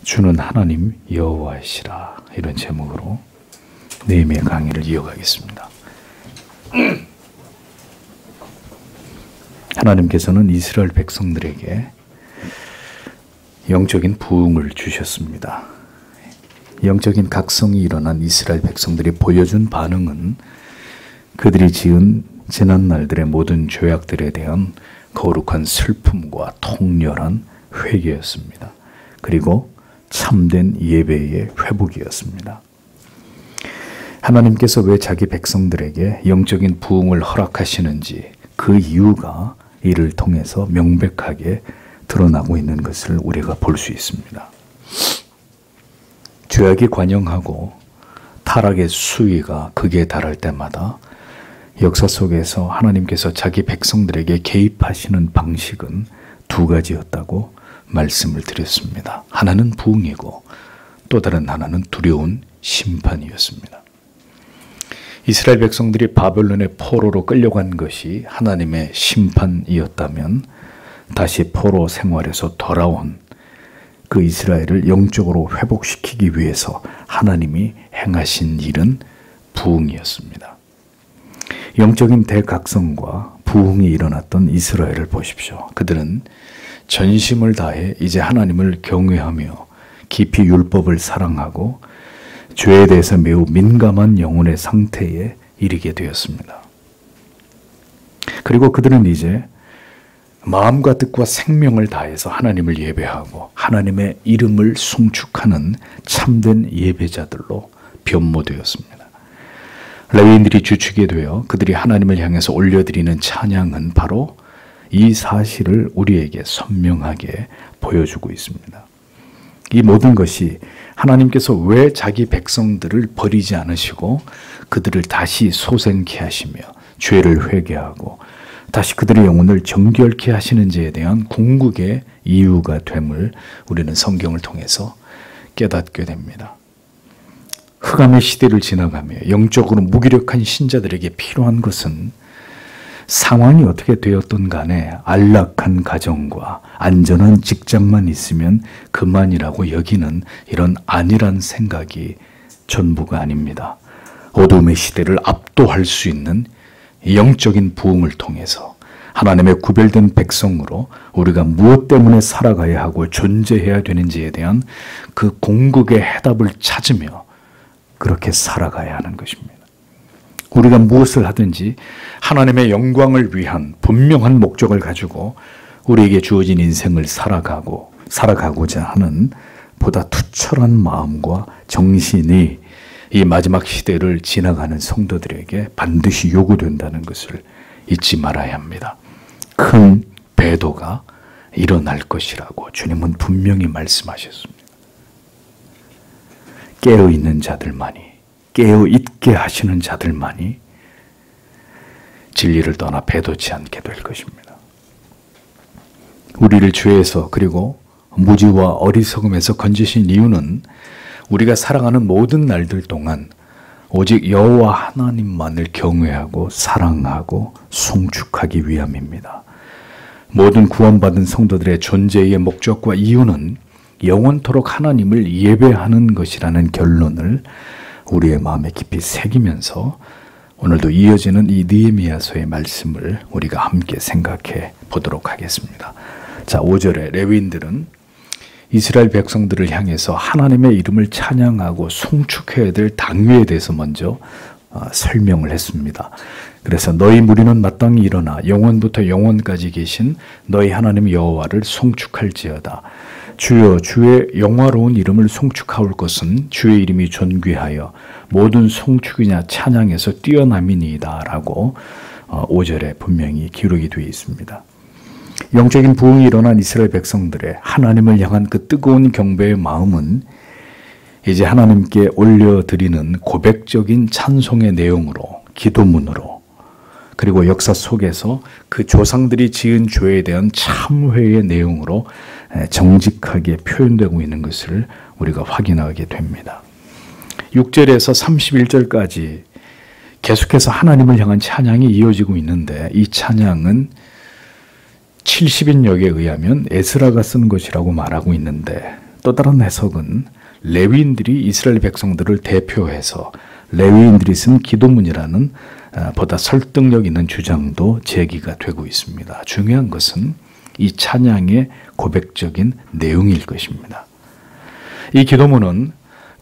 주는 하나님 여호와이시라. 이런 제목으로 느헤미야 강의를 이어가겠습니다. 하나님께서는 이스라엘 백성들에게 영적인 부흥을 주셨습니다. 영적인 각성이 일어난 이스라엘 백성들이 보여준 반응은 그들이 지은 지난 날들의 모든 죄악들에 대한 거룩한 슬픔과 통렬한 회개였습니다. 그리고 참된 예배의 회복이었습니다. 하나님께서 왜 자기 백성들에게 영적인 부흥을 허락하시는지 그 이유가 이를 통해서 명백하게 드러나고 있는 것을 우리가 볼 수 있습니다. 죄악이 관영하고 타락의 수위가 극에 달할 때마다 역사 속에서 하나님께서 자기 백성들에게 개입하시는 방식은 두 가지였다고 말씀을 드렸습니다. 하나는 부흥이고 또 다른 하나는 두려운 심판이었습니다. 이스라엘 백성들이 바벨론의 포로로 끌려간 것이 하나님의 심판이었다면 다시 포로 생활에서 돌아온 그 이스라엘을 영적으로 회복시키기 위해서 하나님이 행하신 일은 부흥이었습니다. 영적인 대각성과 부흥이 일어났던 이스라엘을 보십시오. 그들은 전심을 다해 이제 하나님을 경외하며 깊이 율법을 사랑하고 죄에 대해서 매우 민감한 영혼의 상태에 이르게 되었습니다. 그리고 그들은 이제 마음과 뜻과 생명을 다해서 하나님을 예배하고 하나님의 이름을 송축하는 참된 예배자들로 변모되었습니다. 레위인들이 주축이 되어 그들이 하나님을 향해서 올려드리는 찬양은 바로 이 사실을 우리에게 선명하게 보여주고 있습니다. 이 모든 것이 하나님께서 왜 자기 백성들을 버리지 않으시고 그들을 다시 소생케 하시며 죄를 회개하고 다시 그들의 영혼을 정결케 하시는지에 대한 궁극의 이유가 됨을 우리는 성경을 통해서 깨닫게 됩니다. 흑암의 시대를 지나가며 영적으로 무기력한 신자들에게 필요한 것은 상황이 어떻게 되었든 간에 안락한 가정과 안전한 직장만 있으면 그만이라고 여기는 이런 안일한 생각이 전부가 아닙니다. 어둠의 시대를 압도할 수 있는 영적인 부흥을 통해서 하나님의 구별된 백성으로 우리가 무엇 때문에 살아가야 하고 존재해야 되는지에 대한 그 궁극의 해답을 찾으며 그렇게 살아가야 하는 것입니다. 우리가 무엇을 하든지 하나님의 영광을 위한 분명한 목적을 가지고 우리에게 주어진 인생을 살아가고자 하는 보다 투철한 마음과 정신이 이 마지막 시대를 지나가는 성도들에게 반드시 요구된다는 것을 잊지 말아야 합니다. 큰 배도가 일어날 것이라고 주님은 분명히 말씀하셨습니다. 깨어있는 자들만이, 깨어있게 하시는 자들만이 진리를 떠나 배도치 않게 될 것입니다. 우리를 죄에서 그리고 무지와 어리석음에서 건지신 이유는 우리가 살아가는 모든 날들 동안 오직 여호와 하나님만을 경외하고 사랑하고 송축하기 위함입니다. 모든 구원받은 성도들의 존재의 목적과 이유는 영원토록 하나님을 예배하는 것이라는 결론을 우리의 마음에 깊이 새기면서 오늘도 이어지는 이 느헤미야서의 말씀을 우리가 함께 생각해 보도록 하겠습니다. 자, 5절에 레위인들은 이스라엘 백성들을 향해서 하나님의 이름을 찬양하고 송축해야 될 당위에 대해서 먼저 설명을 했습니다. 그래서 너희 무리는 마땅히 일어나 영원부터 영원까지 계신 너희 하나님 여호와를 송축할지어다. 주여 주의 영화로운 이름을 송축하올 것은 주의 이름이 존귀하여 모든 송축이냐 찬양에서 뛰어남이니이다 라고 5절에 분명히 기록이 되어 있습니다. 영적인 부흥이 일어난 이스라엘 백성들의 하나님을 향한 그 뜨거운 경배의 마음은 이제 하나님께 올려드리는 고백적인 찬송의 내용으로, 기도문으로, 그리고 역사 속에서 그 조상들이 지은 죄에 대한 참회의 내용으로 정직하게 표현되고 있는 것을 우리가 확인하게 됩니다. 6절에서 31절까지 계속해서 하나님을 향한 찬양이 이어지고 있는데 이 찬양은 70인역에 의하면 에스라가 쓴 것이라고 말하고 있는데 또 다른 해석은 레위인들이 이스라엘 백성들을 대표해서 레위인들이 쓴 기도문이라는 보다 설득력 있는 주장도 제기가 되고 있습니다. 중요한 것은 이 찬양의 고백적인 내용일 것입니다. 이 기도문은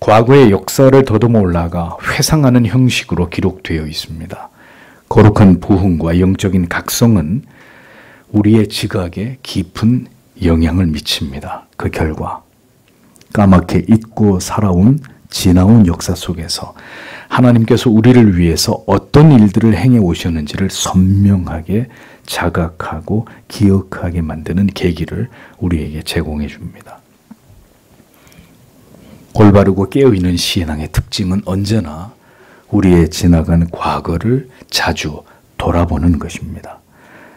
과거의 역사를 더듬어 올라가 회상하는 형식으로 기록되어 있습니다. 거룩한 부흥과 영적인 각성은 우리의 지각에 깊은 영향을 미칩니다. 그 결과 까맣게 잊고 살아온 지나온 역사 속에서 하나님께서 우리를 위해서 어떤 일들을 행해 오셨는지를 선명하게 자각하고 기억하게 만드는 계기를 우리에게 제공해 줍니다. 올바르고 깨어있는 신앙의 특징은 언제나 우리의 지나간 과거를 자주 돌아보는 것입니다.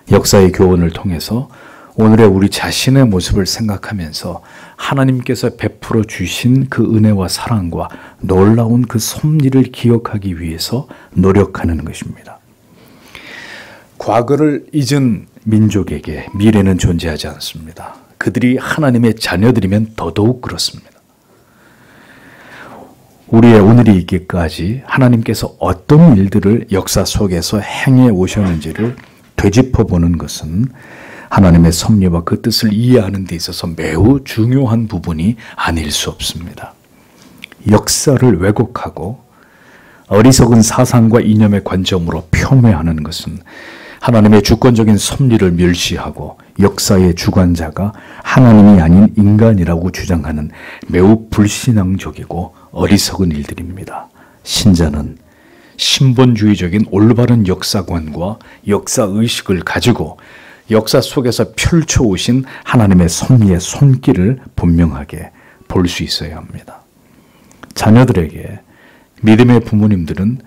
역사의 교훈을 통해서 오늘의 우리 자신의 모습을 생각하면서 하나님께서 베풀어 주신 그 은혜와 사랑과 놀라운 그 섭리를 기억하기 위해서 노력하는 것입니다. 과거를 잊은 민족에게 미래는 존재하지 않습니다. 그들이 하나님의 자녀들이면 더더욱 그렇습니다. 우리의 오늘이 있기까지 하나님께서 어떤 일들을 역사 속에서 행해 오셨는지를 되짚어보는 것은 하나님의 섭리와 그 뜻을 이해하는 데 있어서 매우 중요한 부분이 아닐 수 없습니다. 역사를 왜곡하고 어리석은 사상과 이념의 관점으로 폄훼하는 것은 하나님의 주권적인 섭리를 멸시하고 역사의 주관자가 하나님이 아닌 인간이라고 주장하는 매우 불신앙적이고 어리석은 일들입니다. 신자는 신본주의적인 올바른 역사관과 역사의식을 가지고 역사 속에서 펼쳐오신 하나님의 섭리의 손길을 분명하게 볼 수 있어야 합니다. 자녀들에게 믿음의 부모님들은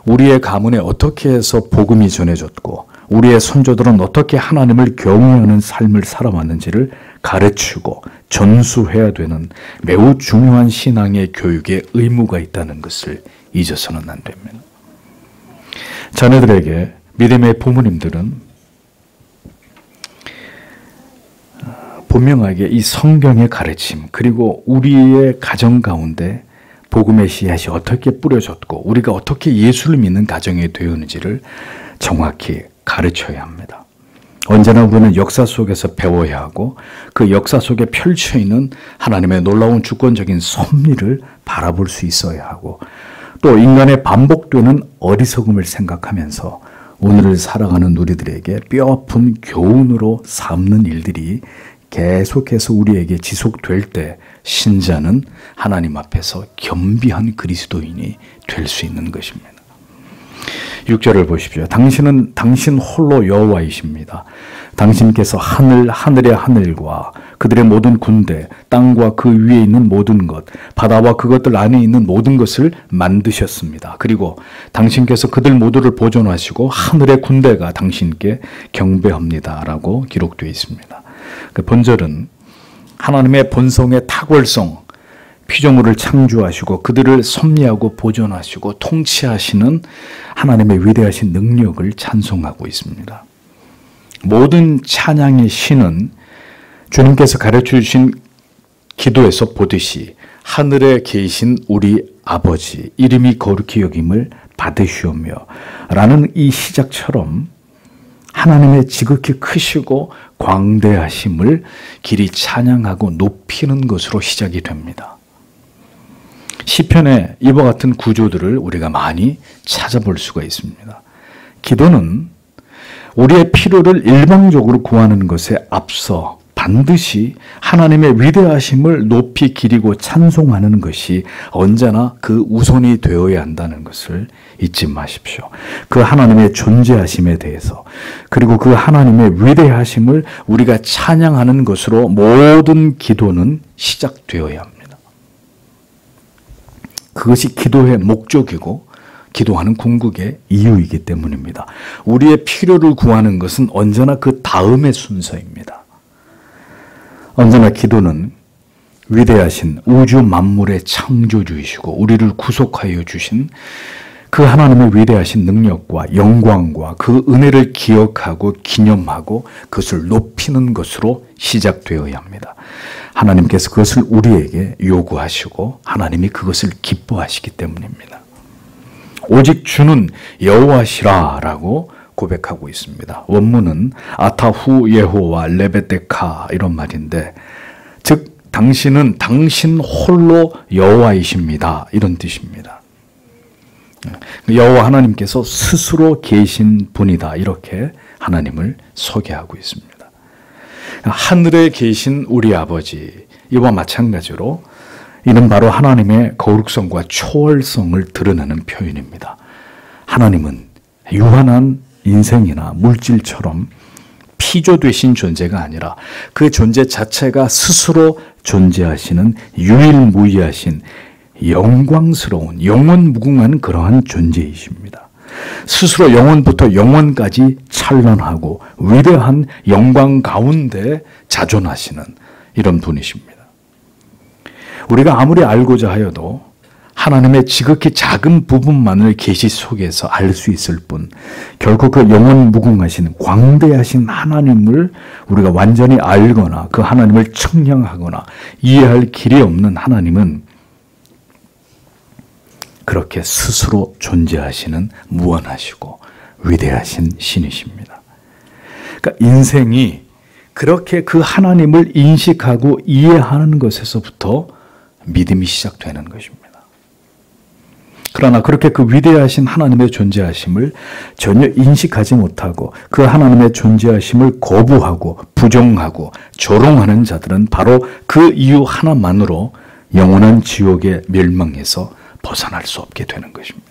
우리의 가문에 어떻게 해서 복음이 전해졌고 우리의 선조들은 어떻게 하나님을 경외하는 삶을 살아왔는지를 가르치고 전수해야 되는 매우 중요한 신앙의 교육에 의무가 있다는 것을 잊어서는 안 됩니다. 자녀들에게 믿음의 부모님들은 분명하게 이 성경의 가르침 그리고 우리의 가정 가운데 복음의 씨앗이 어떻게 뿌려졌고 우리가 어떻게 예수를 믿는 가정이 되었는지를 정확히 가르쳐야 합니다. 언제나 우리는 역사 속에서 배워야 하고 그 역사 속에 펼쳐있는 하나님의 놀라운 주권적인 섭리를 바라볼 수 있어야 하고 또 인간의 반복되는 어리석음을 생각하면서 오늘을 살아가는 우리들에게 뼈아픈 교훈으로 삼는 일들이 계속해서 우리에게 지속될 때 신자는 하나님 앞에서 겸비한 그리스도인이 될 수 있는 것입니다. 6절을 보십시오. 당신은 당신 홀로 여호와이십니다. 당신께서 하늘의 하늘과 그들의 모든 군대, 땅과 그 위에 있는 모든 것, 바다와 그것들 안에 있는 모든 것을 만드셨습니다. 그리고 당신께서 그들 모두를 보존하시고 하늘의 군대가 당신께 경배합니다. 라고 기록되어 있습니다. 그 본절은 하나님의 본성의 탁월성, 피조물을 창조하시고 그들을 섭리하고 보존하시고 통치하시는 하나님의 위대하신 능력을 찬송하고 있습니다. 모든 찬양의 신은 주님께서 가르쳐 주신 기도에서 보듯이 하늘에 계신 우리 아버지 이름이 거룩히 여김을 받으시오며 라는 이 시작처럼 하나님의 지극히 크시고 광대하심을 길이 찬양하고 높이는 것으로 시작이 됩니다. 시편에 이와 같은 구조들을 우리가 많이 찾아볼 수가 있습니다. 기도는 우리의 필요를 일방적으로 구하는 것에 앞서 반드시 하나님의 위대하심을 높이 기리고 찬송하는 것이 언제나 그 우선이 되어야 한다는 것을 잊지 마십시오. 그 하나님의 존재하심에 대해서 그리고 그 하나님의 위대하심을 우리가 찬양하는 것으로 모든 기도는 시작되어야 합니다. 그것이 기도의 목적이고 기도하는 궁극의 이유이기 때문입니다. 우리의 필요를 구하는 것은 언제나 그 다음의 순서입니다. 언제나 기도는 위대하신 우주 만물의 창조주이시고 우리를 구속하여 주신 그 하나님의 위대하신 능력과 영광과 그 은혜를 기억하고 기념하고 그것을 높이는 것으로 시작되어야 합니다. 하나님께서 그것을 우리에게 요구하시고 하나님이 그것을 기뻐하시기 때문입니다. 오직 주는 여호와시라라고 고백하고 있습니다. 원문은 아타후 예호와 레베데카 이런 말인데, 즉 당신은 당신 홀로 여호와이십니다 이런 뜻입니다. 여호와 하나님께서 스스로 계신 분이다 이렇게 하나님을 소개하고 있습니다. 하늘에 계신 우리 아버지, 이와 마찬가지로 이는 바로 하나님의 거룩성과 초월성을 드러내는 표현입니다. 하나님은 유한한 인생이나 물질처럼 피조되신 존재가 아니라 그 존재 자체가 스스로 존재하시는 유일무이하신 영광스러운 영원무궁한 그러한 존재이십니다. 스스로 영원부터 영원까지 찬란하고 위대한 영광 가운데 자존하시는 이런 분이십니다. 우리가 아무리 알고자 하여도 하나님의 지극히 작은 부분만을 계시 속에서 알 수 있을 뿐, 결코 그 영원무궁하신 광대하신 하나님을 우리가 완전히 알거나 그 하나님을 청량하거나 이해할 길이 없는 하나님은 그렇게 스스로 존재하시는 무한하시고 위대하신 신이십니다. 그러니까 인생이 그렇게 그 하나님을 인식하고 이해하는 것에서부터 믿음이 시작되는 것입니다. 그러나 그렇게 그 위대하신 하나님의 존재하심을 전혀 인식하지 못하고 그 하나님의 존재하심을 거부하고 부정하고 조롱하는 자들은 바로 그 이유 하나만으로 영원한 지옥에 멸망해서 벗어날 수 없게 되는 것입니다.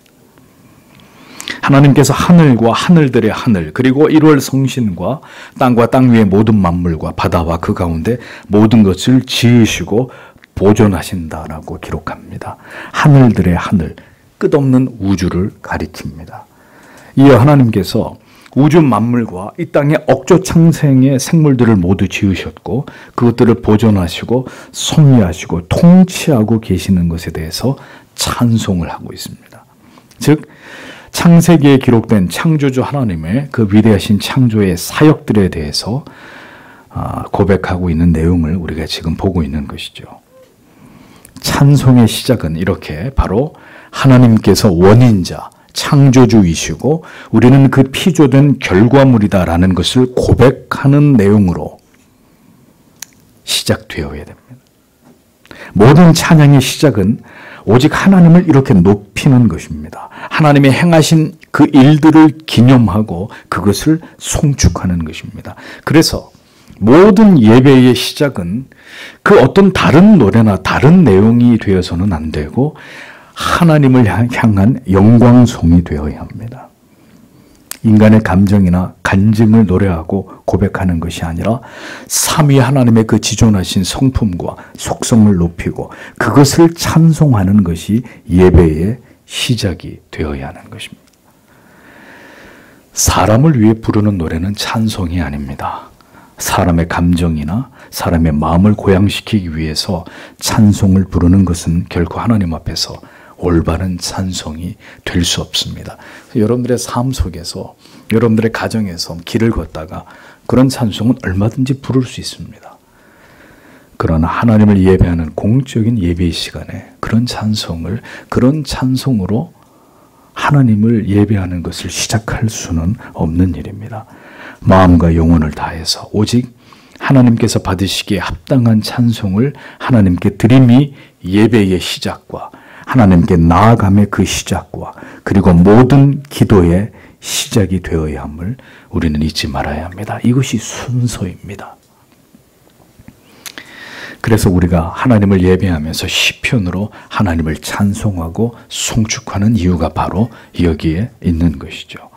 하나님께서 하늘과 하늘들의 하늘, 그리고 1월 성신과 땅과 땅 위의 모든 만물과 바다와 그 가운데 모든 것을 지으시고 보존하신다라고 기록합니다. 하늘들의 하늘, 끝없는 우주를 가리킵니다. 이어 하나님께서 우주 만물과 이 땅의 억조 창생의 생물들을 모두 지으셨고 그것들을 보존하시고 섭리하시고 통치하고 계시는 것에 대해서 찬송을 하고 있습니다. 즉 창세기에 기록된 창조주 하나님의 그 위대하신 창조의 사역들에 대해서 고백하고 있는 내용을 우리가 지금 보고 있는 것이죠. 찬송의 시작은 이렇게 바로 하나님께서 원인자, 창조주이시고 우리는 그 피조된 결과물이다라는 것을 고백하는 내용으로 시작되어야 됩니다. 모든 찬양의 시작은 오직 하나님을 이렇게 높이는 것입니다. 하나님의 행하신 그 일들을 기념하고 그것을 송축하는 것입니다. 그래서 모든 예배의 시작은 그 어떤 다른 노래나 다른 내용이 되어서는 안 되고 하나님을 향한 영광송이 되어야 합니다. 인간의 감정이나 간증을 노래하고 고백하는 것이 아니라 삼위 하나님의 그 지존하신 성품과 속성을 높이고 그것을 찬송하는 것이 예배의 시작이 되어야 하는 것입니다. 사람을 위해 부르는 노래는 찬송이 아닙니다. 사람의 감정이나 사람의 마음을 고양시키기 위해서 찬송을 부르는 것은 결코 하나님 앞에서 올바른 찬송이 될 수 없습니다. 여러분들의 삶 속에서, 여러분들의 가정에서 길을 걷다가 그런 찬송은 얼마든지 부를 수 있습니다. 그러나 하나님을 예배하는 공적인 예배의 시간에 그런 찬송을, 그런 찬송으로 하나님을 예배하는 것을 시작할 수는 없는 일입니다. 마음과 영혼을 다해서 오직 하나님께서 받으시기에 합당한 찬송을 하나님께 드림이 예배의 시작과 하나님께 나아감의 그 시작과 그리고 모든 기도의 시작이 되어야 함을 우리는 잊지 말아야 합니다. 이것이 순서입니다. 그래서 우리가 하나님을 예배하면서 시편으로 하나님을 찬송하고 송축하는 이유가 바로 여기에 있는 것이죠.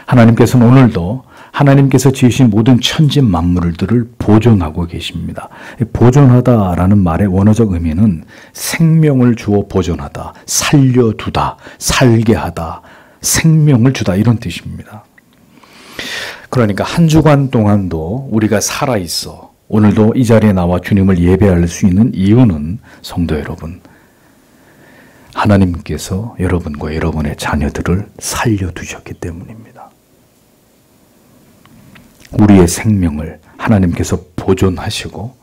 하나님께서는 오늘도 하나님께서 지으신 모든 천지 만물들을 보존하고 계십니다. 보존하다라는 말의 원어적 의미는 생명을 주어 보존하다, 살려두다, 살게 하다, 생명을 주다 이런 뜻입니다. 그러니까 한 주간 동안도 우리가 살아있어 오늘도 이 자리에 나와 주님을 예배할 수 있는 이유는 성도 여러분, 하나님께서 여러분과 여러분의 자녀들을 살려두셨기 때문입니다. 우리의 생명을 하나님께서 보존하시고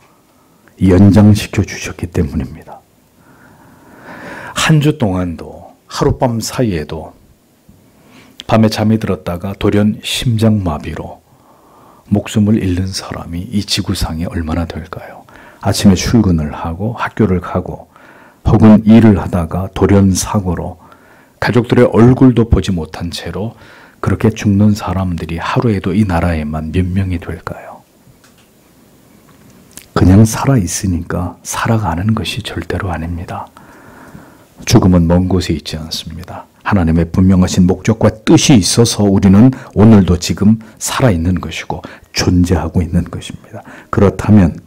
연장시켜 주셨기 때문입니다. 한 주 동안도 하룻밤 사이에도 밤에 잠이 들었다가 돌연 심장마비로 목숨을 잃는 사람이 이 지구상에 얼마나 될까요? 아침에 출근을 하고 학교를 가고 혹은 일을 하다가 돌연 사고로 가족들의 얼굴도 보지 못한 채로 그렇게 죽는 사람들이 하루에도 이 나라에만 몇 명이 될까요? 그냥 살아있으니까 살아가는 것이 절대로 아닙니다. 죽음은 먼 곳에 있지 않습니다. 하나님의 분명하신 목적과 뜻이 있어서 우리는 오늘도 지금 살아있는 것이고 존재하고 있는 것입니다. 그렇다면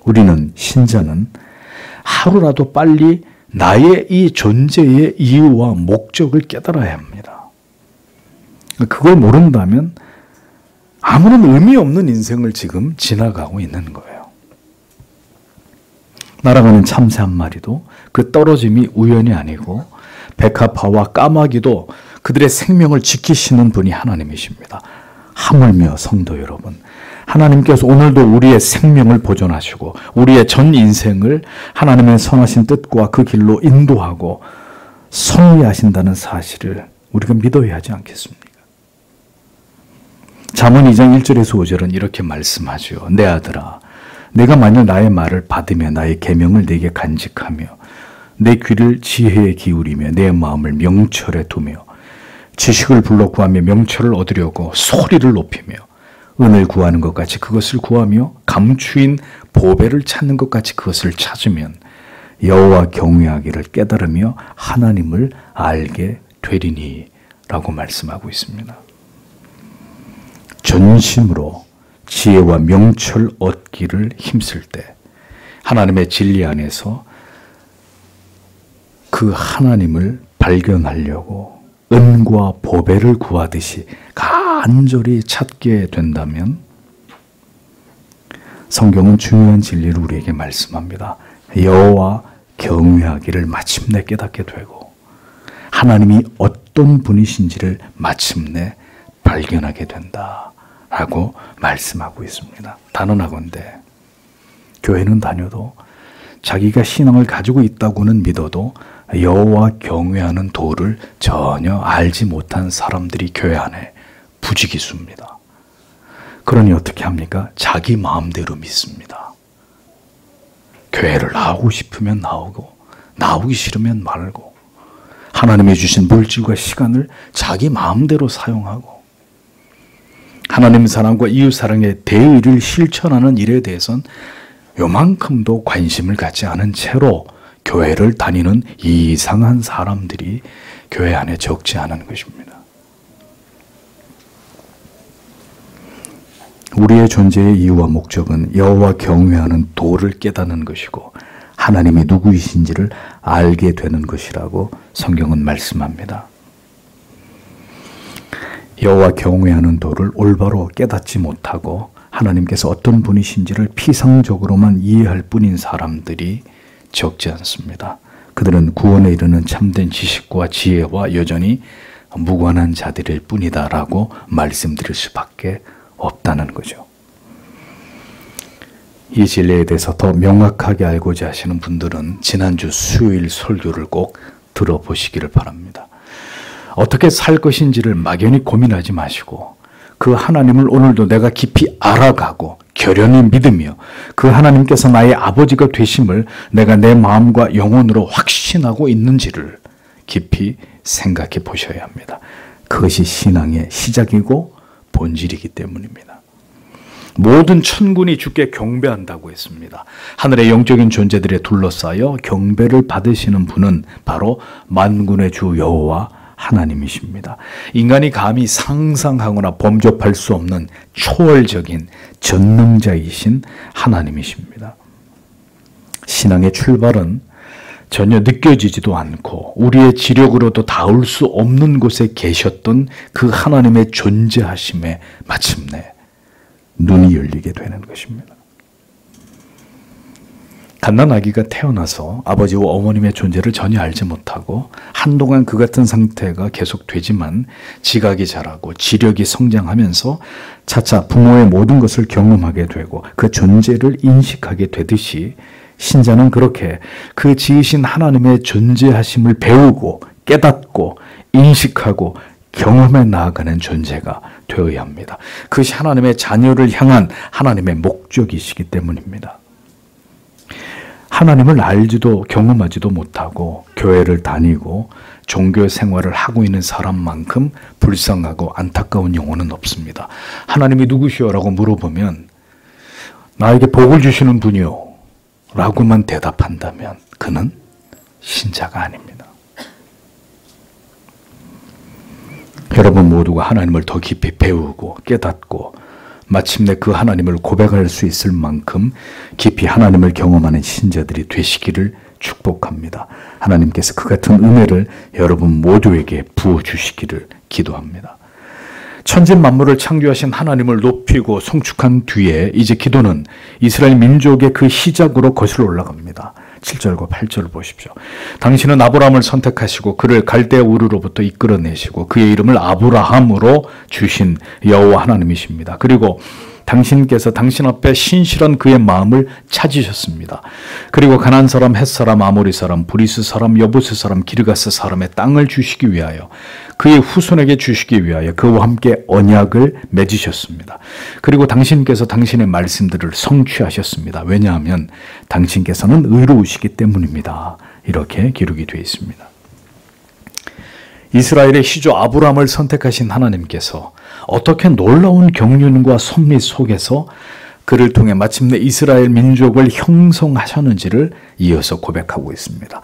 우리는 신자는 하루라도 빨리 나의 이 존재의 이유와 목적을 깨달아야 합니다. 그걸 모른다면 아무런 의미 없는 인생을 지금 지나가고 있는 거예요. 날아가는 참새 한 마리도 그 떨어짐이 우연이 아니고 백합화와 까마귀도 그들의 생명을 지키시는 분이 하나님이십니다. 하물며 성도 여러분, 하나님께서 오늘도 우리의 생명을 보존하시고 우리의 전 인생을 하나님의 선하신 뜻과 그 길로 인도하고 섭리하신다는 사실을 우리가 믿어야 하지 않겠습니까? 잠언 2장 1절에서 5절은 이렇게 말씀하죠. 내 아들아, 내가 만일 나의 말을 받으며 나의 계명을 내게 간직하며 내 귀를 지혜에 기울이며 내 마음을 명철에 두며 지식을 불러 구하며 명철을 얻으려고 소리를 높이며 은을 구하는 것 같이 그것을 구하며 감추인 보배를 찾는 것 같이 그것을 찾으면 여호와 경외하기를 깨달으며 하나님을 알게 되리니 라고 말씀하고 있습니다. 전심으로 지혜와 명철 얻기를 힘쓸 때 하나님의 진리 안에서 그 하나님을 발견하려고 은과 보배를 구하듯이 간절히 찾게 된다면 성경은 중요한 진리를 우리에게 말씀합니다. 여호와 경외하기를 마침내 깨닫게 되고 하나님이 어떤 분이신지를 마침내 발견하게 된다라고 말씀하고 있습니다. 단언하건대 교회는 다녀도 자기가 신앙을 가지고 있다고는 믿어도 여호와 경외하는 도를 전혀 알지 못한 사람들이 교회 안에 부지기수입니다. 그러니 어떻게 합니까? 자기 마음대로 믿습니다. 교회를 나오고 싶으면 나오고 나오기 싫으면 말고 하나님이 주신 물질과 시간을 자기 마음대로 사용하고 하나님 사랑과 이웃 사랑의 대의를 실천하는 일에 대해서는 요만큼도 관심을 갖지 않은 채로 교회를 다니는 이상한 사람들이 교회 안에 적지 않은 것입니다. 우리의 존재의 이유와 목적은 여호와 경외하는 도를 깨닫는 것이고 하나님이 누구이신지를 알게 되는 것이라고 성경은 말씀합니다. 여호와 경외하는 도를 올바로 깨닫지 못하고 하나님께서 어떤 분이신지를 피상적으로만 이해할 뿐인 사람들이 적지 않습니다. 그들은 구원에 이르는 참된 지식과 지혜와 여전히 무관한 자들일 뿐이다라고 말씀드릴 수밖에 없다는 거죠. 이 진리에 대해서 더 명확하게 알고자 하시는 분들은 지난주 수요일 설교를 꼭 들어보시기를 바랍니다. 어떻게 살 것인지를 막연히 고민하지 마시고 그 하나님을 오늘도 내가 깊이 알아가고 결연히 믿으며 그 하나님께서 나의 아버지가 되심을 내가 내 마음과 영혼으로 확신하고 있는지를 깊이 생각해 보셔야 합니다. 그것이 신앙의 시작이고 본질이기 때문입니다. 모든 천군이 주께 경배한다고 했습니다. 하늘의 영적인 존재들에 둘러싸여 경배를 받으시는 분은 바로 만군의 주 여호와 하나님이십니다. 인간이 감히 상상하거나 범접할 수 없는 초월적인 전능자이신 하나님이십니다. 신앙의 출발은 전혀 느껴지지도 않고 우리의 지력으로도 닿을 수 없는 곳에 계셨던 그 하나님의 존재하심에 마침내 눈이 열리게 되는 것입니다. 갓난아기가 태어나서 아버지와 어머님의 존재를 전혀 알지 못하고 한동안 그 같은 상태가 계속되지만 지각이 자라고 지력이 성장하면서 차차 부모의 모든 것을 경험하게 되고 그 존재를 인식하게 되듯이 신자는 그렇게 그 지으신 하나님의 존재하심을 배우고 깨닫고 인식하고 경험해 나아가는 존재가 되어야 합니다. 그것이 하나님의 자녀를 향한 하나님의 목적이시기 때문입니다. 하나님을 알지도 경험하지도 못하고 교회를 다니고 종교 생활을 하고 있는 사람만큼 불쌍하고 안타까운 영혼은 없습니다. 하나님이 누구시오라고 물어보면 나에게 복을 주시는 분이요 라고만 대답한다면 그는 신자가 아닙니다. 여러분 모두가 하나님을 더 깊이 배우고 깨닫고 마침내 그 하나님을 고백할 수 있을 만큼 깊이 하나님을 경험하는 신자들이 되시기를 축복합니다. 하나님께서 그 같은 은혜를 여러분 모두에게 부어주시기를 기도합니다. 천지 만물을 창조하신 하나님을 높이고 송축한 뒤에 이제 기도는 이스라엘 민족의 그 시작으로 거슬러 올라갑니다. 7절과 8절을 보십시오. 당신은 아브라함을 선택하시고 그를 갈대아 우르로부터 이끌어내시고 그의 이름을 아브라함으로 주신 여호와 하나님이십니다. 그리고 당신께서 당신 앞에 신실한 그의 마음을 찾으셨습니다. 그리고 가나안 사람, 헷 사람, 아모리 사람, 브리스 사람, 여부스 사람, 기르가스 사람의 땅을 주시기 위하여 그의 후손에게 주시기 위하여 그와 함께 언약을 맺으셨습니다. 그리고 당신께서 당신의 말씀들을 성취하셨습니다. 왜냐하면 당신께서는 의로우시기 때문입니다. 이렇게 기록이 되어 있습니다. 이스라엘의 시조 아브라함을 선택하신 하나님께서 어떻게 놀라운 경륜과 섭리 속에서 그를 통해 마침내 이스라엘 민족을 형성하셨는지를 이어서 고백하고 있습니다.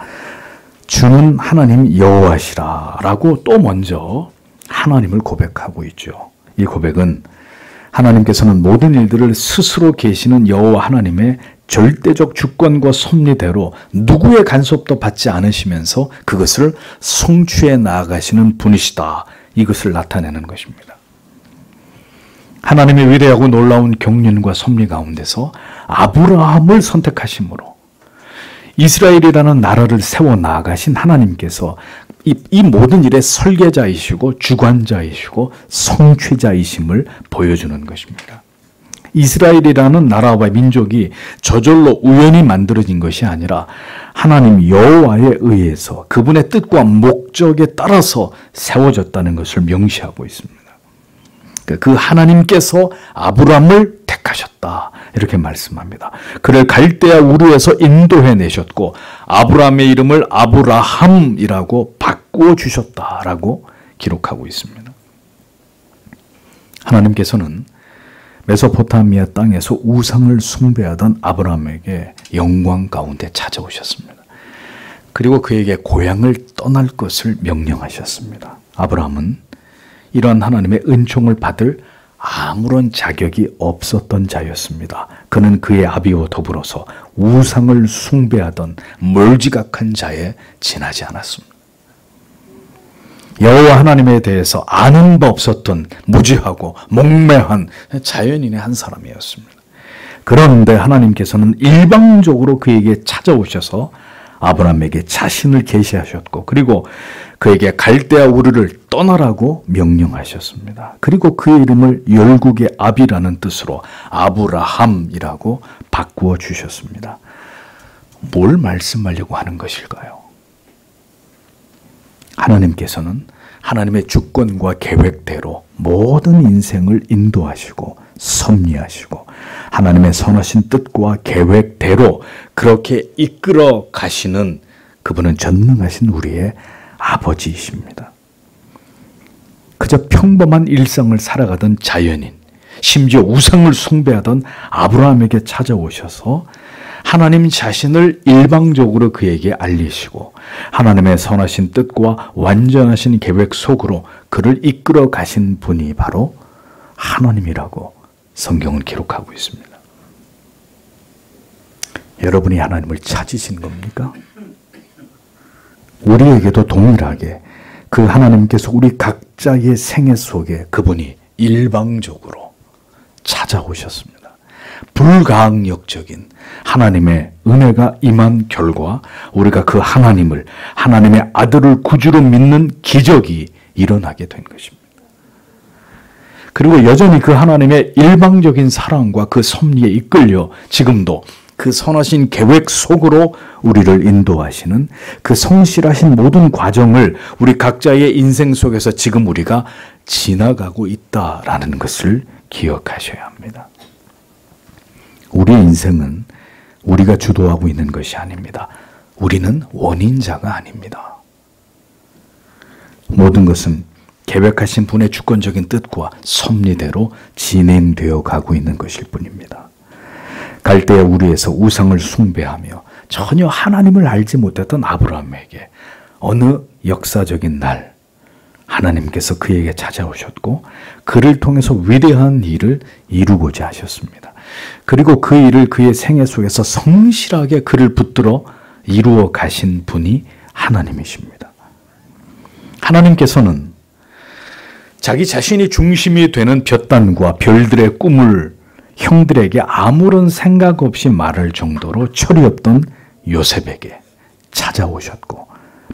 주는 하나님 여호와시라 라고 또 먼저 하나님을 고백하고 있죠. 이 고백은 하나님께서는 모든 일들을 스스로 계시는 여호와 하나님의 절대적 주권과 섭리대로 누구의 간섭도 받지 않으시면서 그것을 성취해 나아가시는 분이시다. 이것을 나타내는 것입니다. 하나님의 위대하고 놀라운 경륜과 섭리 가운데서 아브라함을 선택하심으로 이스라엘이라는 나라를 세워 나아가신 하나님께서 이 모든 일의 설계자이시고 주관자이시고 성취자이심을 보여주는 것입니다. 이스라엘이라는 나라와 민족이 저절로 우연히 만들어진 것이 아니라 하나님 여호와에 의해서 그분의 뜻과 목적에 따라서 세워졌다는 것을 명시하고 있습니다. 그 하나님께서 아브라함을 택하셨다 이렇게 말씀합니다. 그를 갈대아 우르에서 인도해내셨고 아브라함의 이름을 아브라함이라고 바꾸어 주셨다라고 기록하고 있습니다. 하나님께서는 메소포타미아 땅에서 우상을 숭배하던 아브라함에게 영광 가운데 찾아오셨습니다. 그리고 그에게 고향을 떠날 것을 명령하셨습니다. 아브라함은 이러한 하나님의 은총을 받을 아무런 자격이 없었던 자였습니다. 그는 그의 아비와 더불어서 우상을 숭배하던 멀지각한 자에 지나지 않았습니다. 여호와 하나님에 대해서 아는 바 없었던 무지하고 목매한 자연인의 한 사람이었습니다. 그런데 하나님께서는 일방적으로 그에게 찾아오셔서 아브라함에게 자신을 계시하셨고 그리고 그에게 갈대아 우르를 떠나라고 명령하셨습니다. 그리고 그의 이름을 열국의 아비라는 뜻으로 아브라함이라고 바꾸어 주셨습니다. 뭘 말씀하려고 하는 것일까요? 하나님께서는 하나님의 주권과 계획대로 모든 인생을 인도하시고 섭리하시고 하나님의 선하신 뜻과 계획대로 그렇게 이끌어 가시는 그분은 전능하신 우리의 아버지이십니다. 그저 평범한 일상을 살아가던 자연인, 심지어 우상을 숭배하던 아브라함에게 찾아오셔서 하나님 자신을 일방적으로 그에게 알리시고 하나님의 선하신 뜻과 완전하신 계획 속으로 그를 이끌어 가신 분이 바로 하나님이라고 성경은 기록하고 있습니다. 여러분이 하나님을 찾으신 겁니까? 우리에게도 동일하게 그 하나님께서 우리 각자의 생애 속에 그분이 일방적으로 찾아오셨습니다. 불가항력적인 하나님의 은혜가 임한 결과 우리가 그 하나님을, 하나님의 아들을 구주로 믿는 기적이 일어나게 된 것입니다. 그리고 여전히 그 하나님의 일방적인 사랑과 그 섭리에 이끌려 지금도 그 선하신 계획 속으로 우리를 인도하시는 그 성실하신 모든 과정을 우리 각자의 인생 속에서 지금 우리가 지나가고 있다라는 것을 기억하셔야 합니다. 우리의 인생은 우리가 주도하고 있는 것이 아닙니다. 우리는 원인자가 아닙니다. 모든 것은 계획하신 분의 주권적인 뜻과 섭리대로 진행되어 가고 있는 것일 뿐입니다. 갈대아 우리에서 우상을 숭배하며 전혀 하나님을 알지 못했던 아브라함에게 어느 역사적인 날 하나님께서 그에게 찾아오셨고 그를 통해서 위대한 일을 이루고자 하셨습니다. 그리고 그 일을 그의 생애 속에서 성실하게 그를 붙들어 이루어 가신 분이 하나님이십니다. 하나님께서는 자기 자신이 중심이 되는 볕단과 별들의 꿈을 형들에게 아무런 생각 없이 말할 정도로 철이 없던 요셉에게 찾아오셨고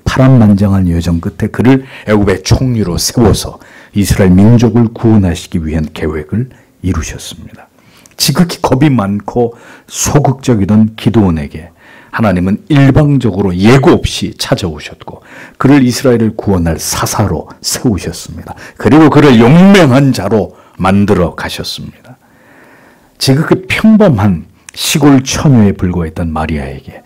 파란만장한 여정 끝에 그를 애굽의 총리로 세워서 이스라엘 민족을 구원하시기 위한 계획을 이루셨습니다. 지극히 겁이 많고 소극적이던 기드온에게 하나님은 일방적으로 예고 없이 찾아오셨고 그를 이스라엘을 구원할 사사로 세우셨습니다. 그리고 그를 용맹한 자로 만들어 가셨습니다. 지극히 평범한 시골 처녀에 불과했던 마리아에게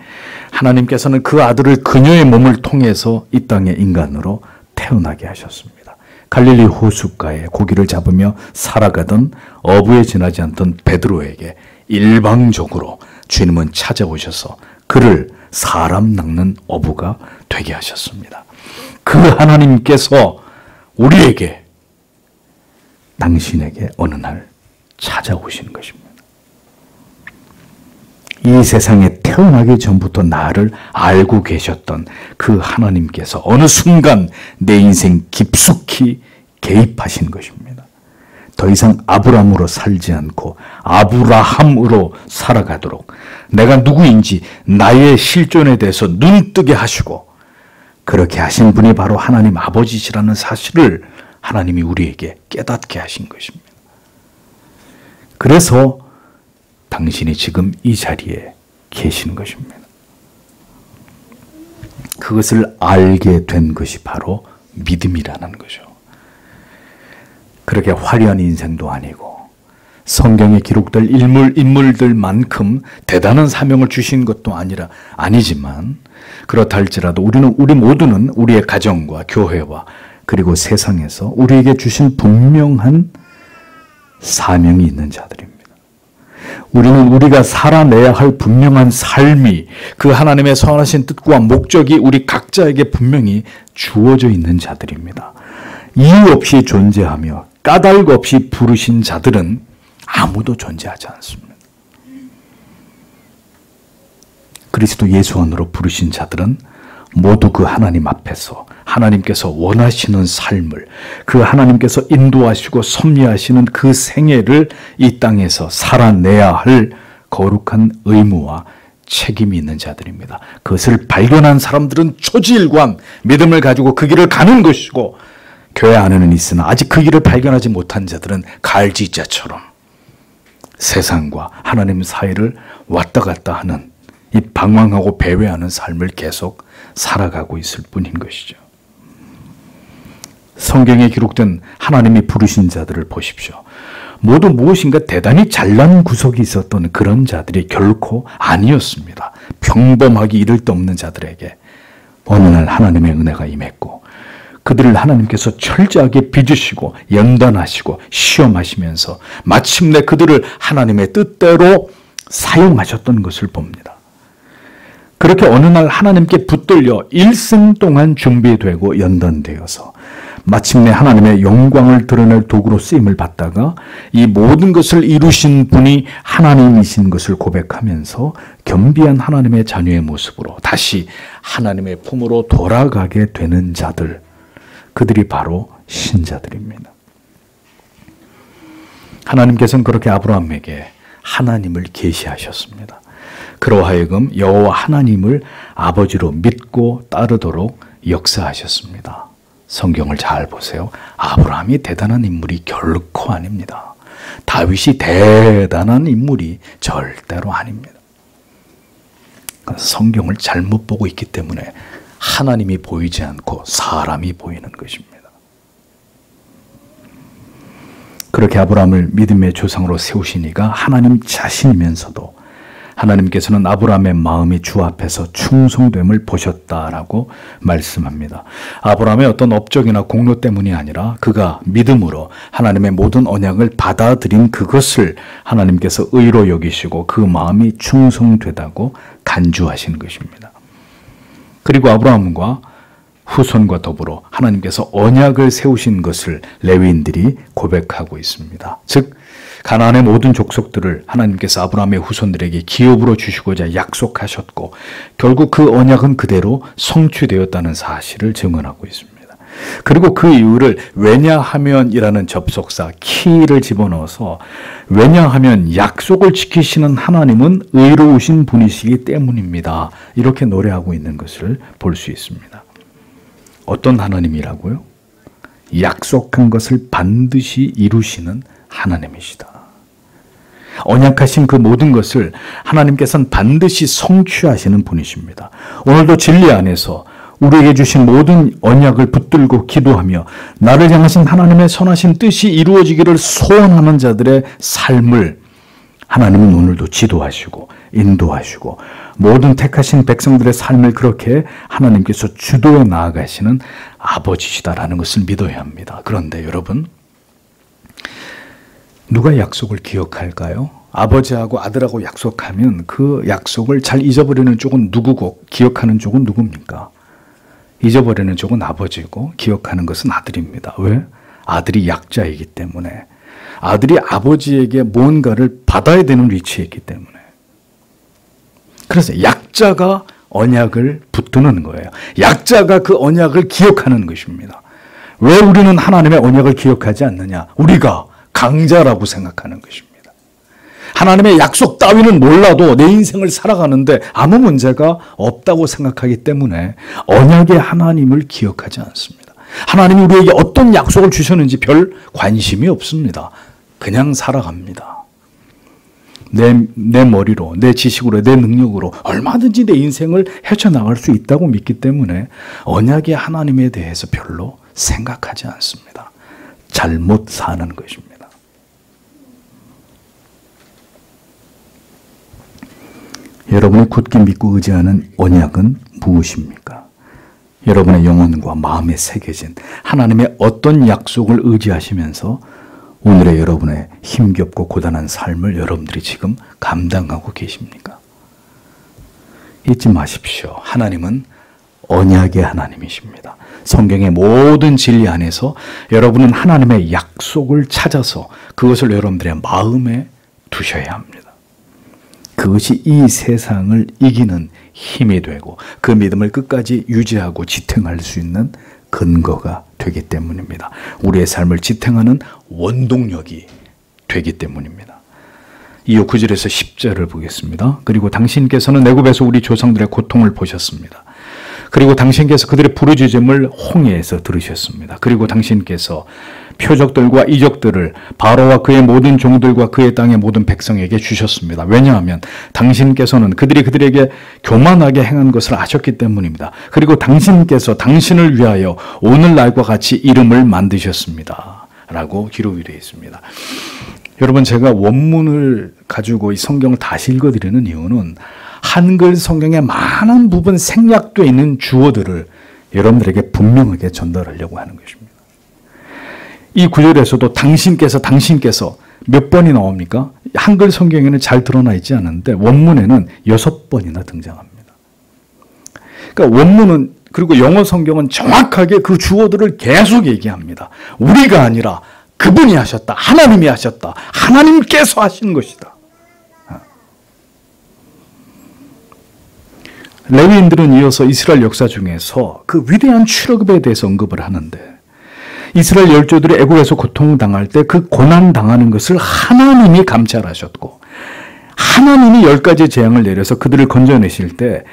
하나님께서는 그 아들을 그녀의 몸을 통해서 이 땅의 인간으로 태어나게 하셨습니다. 갈릴리 호숫가에 고기를 잡으며 살아가던 어부에 지나지 않던 베드로에게 일방적으로 주님은 찾아오셔서 그를 사람 낚는 어부가 되게 하셨습니다. 그 하나님께서 우리에게, 당신에게 어느 날 찾아오시는 것입니다. 이 세상에 태어나기 전부터 나를 알고 계셨던 그 하나님께서 어느 순간 내 인생 깊숙이 개입하신 것입니다. 더 이상 아브람으로 살지 않고 아브라함으로 살아가도록 내가 누구인지 나의 실존에 대해서 눈뜨게 하시고 그렇게 하신 분이 바로 하나님 아버지시라는 사실을 하나님이 우리에게 깨닫게 하신 것입니다. 그래서 당신이 지금 이 자리에 계시는 것입니다. 그것을 알게 된 것이 바로 믿음이라는 거죠. 그렇게 화려한 인생도 아니고 성경에 기록될 인물들만큼 대단한 사명을 주신 것도 아니지만 그렇다 할지라도 우리 모두는 우리의 가정과 교회와 그리고 세상에서 우리에게 주신 분명한 사명이 있는 자들입니다. 우리는 우리가 살아내야 할 분명한 삶이 그 하나님의 선하신 뜻과 목적이 우리 각자에게 분명히 주어져 있는 자들입니다. 이유 없이 존재하며 까닭 없이 부르신 자들은 아무도 존재하지 않습니다. 그리스도 예수 안으로 부르신 자들은 모두 그 하나님 앞에서 하나님께서 원하시는 삶을 그 하나님께서 인도하시고 섭리하시는 그 생애를 이 땅에서 살아내야 할 거룩한 의무와 책임이 있는 자들입니다. 그것을 발견한 사람들은 초지일관 믿음을 가지고 그 길을 가는 것이고 교회 안에는 있으나 아직 그 길을 발견하지 못한 자들은 갈지자처럼 세상과 하나님 사이를 왔다 갔다 하는 이 방황하고 배회하는 삶을 계속 살아가고 있을 뿐인 것이죠. 성경에 기록된 하나님이 부르신 자들을 보십시오. 모두 무엇인가 대단히 잘난 구석이 있었던 그런 자들이 결코 아니었습니다. 평범하기 이를 데 없는 자들에게 어느 날 하나님의 은혜가 임했고 그들을 하나님께서 철저하게 빚으시고 연단하시고 시험하시면서 마침내 그들을 하나님의 뜻대로 사용하셨던 것을 봅니다. 그렇게 어느 날 하나님께 붙들려 일생 동안 준비되고 연단되어서 마침내 하나님의 영광을 드러낼 도구로 쓰임을 받다가 이 모든 것을 이루신 분이 하나님이신 것을 고백하면서 겸비한 하나님의 자녀의 모습으로 다시 하나님의 품으로 돌아가게 되는 자들, 그들이 바로 신자들입니다. 하나님께서는 그렇게 아브라함에게 하나님을 계시하셨습니다. 그러하여금 여호와 하나님을 아버지로 믿고 따르도록 역사하셨습니다. 성경을 잘 보세요. 아브라함이 대단한 인물이 결코 아닙니다. 다윗이 대단한 인물이 절대로 아닙니다. 성경을 잘못 보고 있기 때문에 하나님이 보이지 않고 사람이 보이는 것입니다. 그렇게 아브라함을 믿음의 조상으로 세우시니까 하나님 자신이면서도 하나님께서는 아브라함의 마음이 주 앞에서 충성됨을 보셨다라고 말씀합니다. 아브라함의 어떤 업적이나 공로 때문이 아니라 그가 믿음으로 하나님의 모든 언약을 받아들인 그것을 하나님께서 의로 여기시고 그 마음이 충성되다고 간주하신 것입니다. 그리고 아브라함과 후손과 더불어 하나님께서 언약을 세우신 것을 레위인들이 고백하고 있습니다. 즉 가나안의 모든 족속들을 하나님께서 아브라함의 후손들에게 기업으로 주시고자 약속하셨고 결국 그 언약은 그대로 성취되었다는 사실을 증언하고 있습니다. 그리고 그 이유를 왜냐하면이라는 접속사 키를 집어넣어서 왜냐하면 약속을 지키시는 하나님은 의로우신 분이시기 때문입니다. 이렇게 노래하고 있는 것을 볼 수 있습니다. 어떤 하나님이라고요? 약속한 것을 반드시 이루시는 하나님이시다. 언약하신 그 모든 것을 하나님께서는 반드시 성취하시는 분이십니다. 오늘도 진리 안에서 우리에게 주신 모든 언약을 붙들고 기도하며 나를 향하신 하나님의 선하신 뜻이 이루어지기를 소원하는 자들의 삶을 하나님은 오늘도 지도하시고 인도하시고 모든 택하신 백성들의 삶을 그렇게 하나님께서 주도해 나아가시는 아버지시다라는 것을 믿어야 합니다. 그런데 여러분, 누가 약속을 기억할까요? 아버지하고 아들하고 약속하면 그 약속을 잘 잊어버리는 쪽은 누구고 기억하는 쪽은 누굽니까? 잊어버리는 쪽은 아버지고 기억하는 것은 아들입니다. 왜? 아들이 약자이기 때문에. 아들이 아버지에게 뭔가를 받아야 되는 위치에 있기 때문에. 그래서 약자가 언약을 붙드는 거예요. 약자가 그 언약을 기억하는 것입니다. 왜 우리는 하나님의 언약을 기억하지 않느냐? 우리가 강자라고 생각하는 것입니다. 하나님의 약속 따위는 몰라도 내 인생을 살아가는데 아무 문제가 없다고 생각하기 때문에 언약의 하나님을 기억하지 않습니다. 하나님이 우리에게 어떤 약속을 주셨는지 별 관심이 없습니다. 그냥 살아갑니다. 내 머리로, 내 지식으로, 내 능력으로 얼마든지 내 인생을 헤쳐나갈 수 있다고 믿기 때문에 언약의 하나님에 대해서 별로 생각하지 않습니다. 잘못 사는 것입니다. 여러분이 굳게 믿고 의지하는 언약은 무엇입니까? 여러분의 영혼과 마음에 새겨진 하나님의 어떤 약속을 의지하시면서 오늘의 여러분의 힘겹고 고단한 삶을 여러분들이 지금 감당하고 계십니까? 잊지 마십시오. 하나님은 언약의 하나님이십니다. 성경의 모든 진리 안에서 여러분은 하나님의 약속을 찾아서 그것을 여러분들의 마음에 두셔야 합니다. 그것이 이 세상을 이기는 힘이 되고 그 믿음을 끝까지 유지하고 지탱할 수 있는 근거가 되기 때문입니다. 우리의 삶을 지탱하는 원동력이 되기 때문입니다. 이후 9절에서 10절을 보겠습니다. 그리고 당신께서는 애굽에서 우리 조상들의 고통을 보셨습니다. 그리고 당신께서 그들의 부르짖음을 홍해에서 들으셨습니다. 그리고 당신께서 표적들과 이적들을 바로와 그의 모든 종들과 그의 땅의 모든 백성에게 주셨습니다. 왜냐하면 당신께서는 그들이 그들에게 교만하게 행한 것을 아셨기 때문입니다. 그리고 당신께서 당신을 위하여 오늘날과 같이 이름을 만드셨습니다. 라고 기록이 되어 있습니다. 여러분, 제가 원문을 가지고 이 성경을 다시 읽어드리는 이유는 한글 성경의 많은 부분 생략되어 있는 주어들을 여러분들에게 분명하게 전달하려고 하는 것입니다. 이 구절에서도 당신께서 몇 번이 나옵니까? 한글 성경에는 잘 드러나 있지 않은데 원문에는 6번이나 등장합니다. 그러니까 원문은, 그리고 영어 성경은 정확하게 그 주어들을 계속 얘기합니다. 우리가 아니라 그분이 하셨다. 하나님이 하셨다. 하나님께서 하신 것이다. 레위인들은 이어서 이스라엘 역사 중에서 그 위대한 출애굽에 대해서 언급을 하는데 이스라엘 열조들이 애굽에서 고통당할 때 그 고난당하는 것을 하나님이 감찰하셨고 하나님이 10가지 재앙을 내려서 그들을 건져내실 때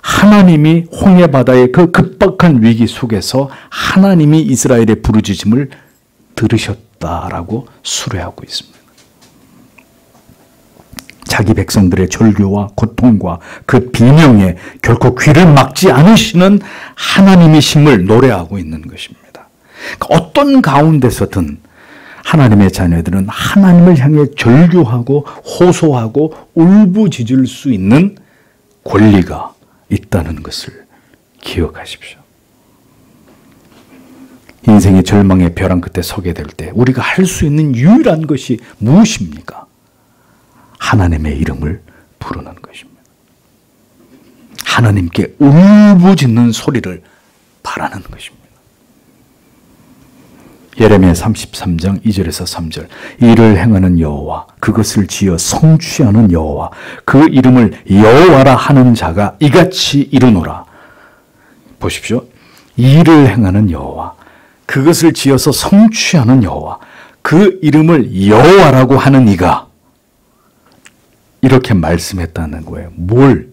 하나님이 홍해 바다의 그 급박한 위기 속에서 하나님이 이스라엘의 부르짖음을 들으셨다라고 수레하고 있습니다. 자기 백성들의 절규와 고통과 그 비명에 결코 귀를 막지 않으시는 하나님이심을 노래하고 있는 것입니다. 어떤 가운데서든 하나님의 자녀들은 하나님을 향해 절규하고 호소하고 울부짖을 수 있는 권리가 있다는 것을 기억하십시오. 인생의 절망의 벼랑 끝에 서게 될 때 우리가 할 수 있는 유일한 것이 무엇입니까? 하나님의 이름을 부르는 것입니다. 하나님께 울부짖는 소리를 바라는 것입니다. 예레미야 33장 2절에서 3절 이를 행하는 여호와 그것을 지어 성취하는 여호와 그 이름을 여호와라 하는 자가 이같이 이르노라. 보십시오. 이를 행하는 여호와 그것을 지어서 성취하는 여호와 그 이름을 여호와라고 하는 이가 이렇게 말씀했다는 거예요. 뭘?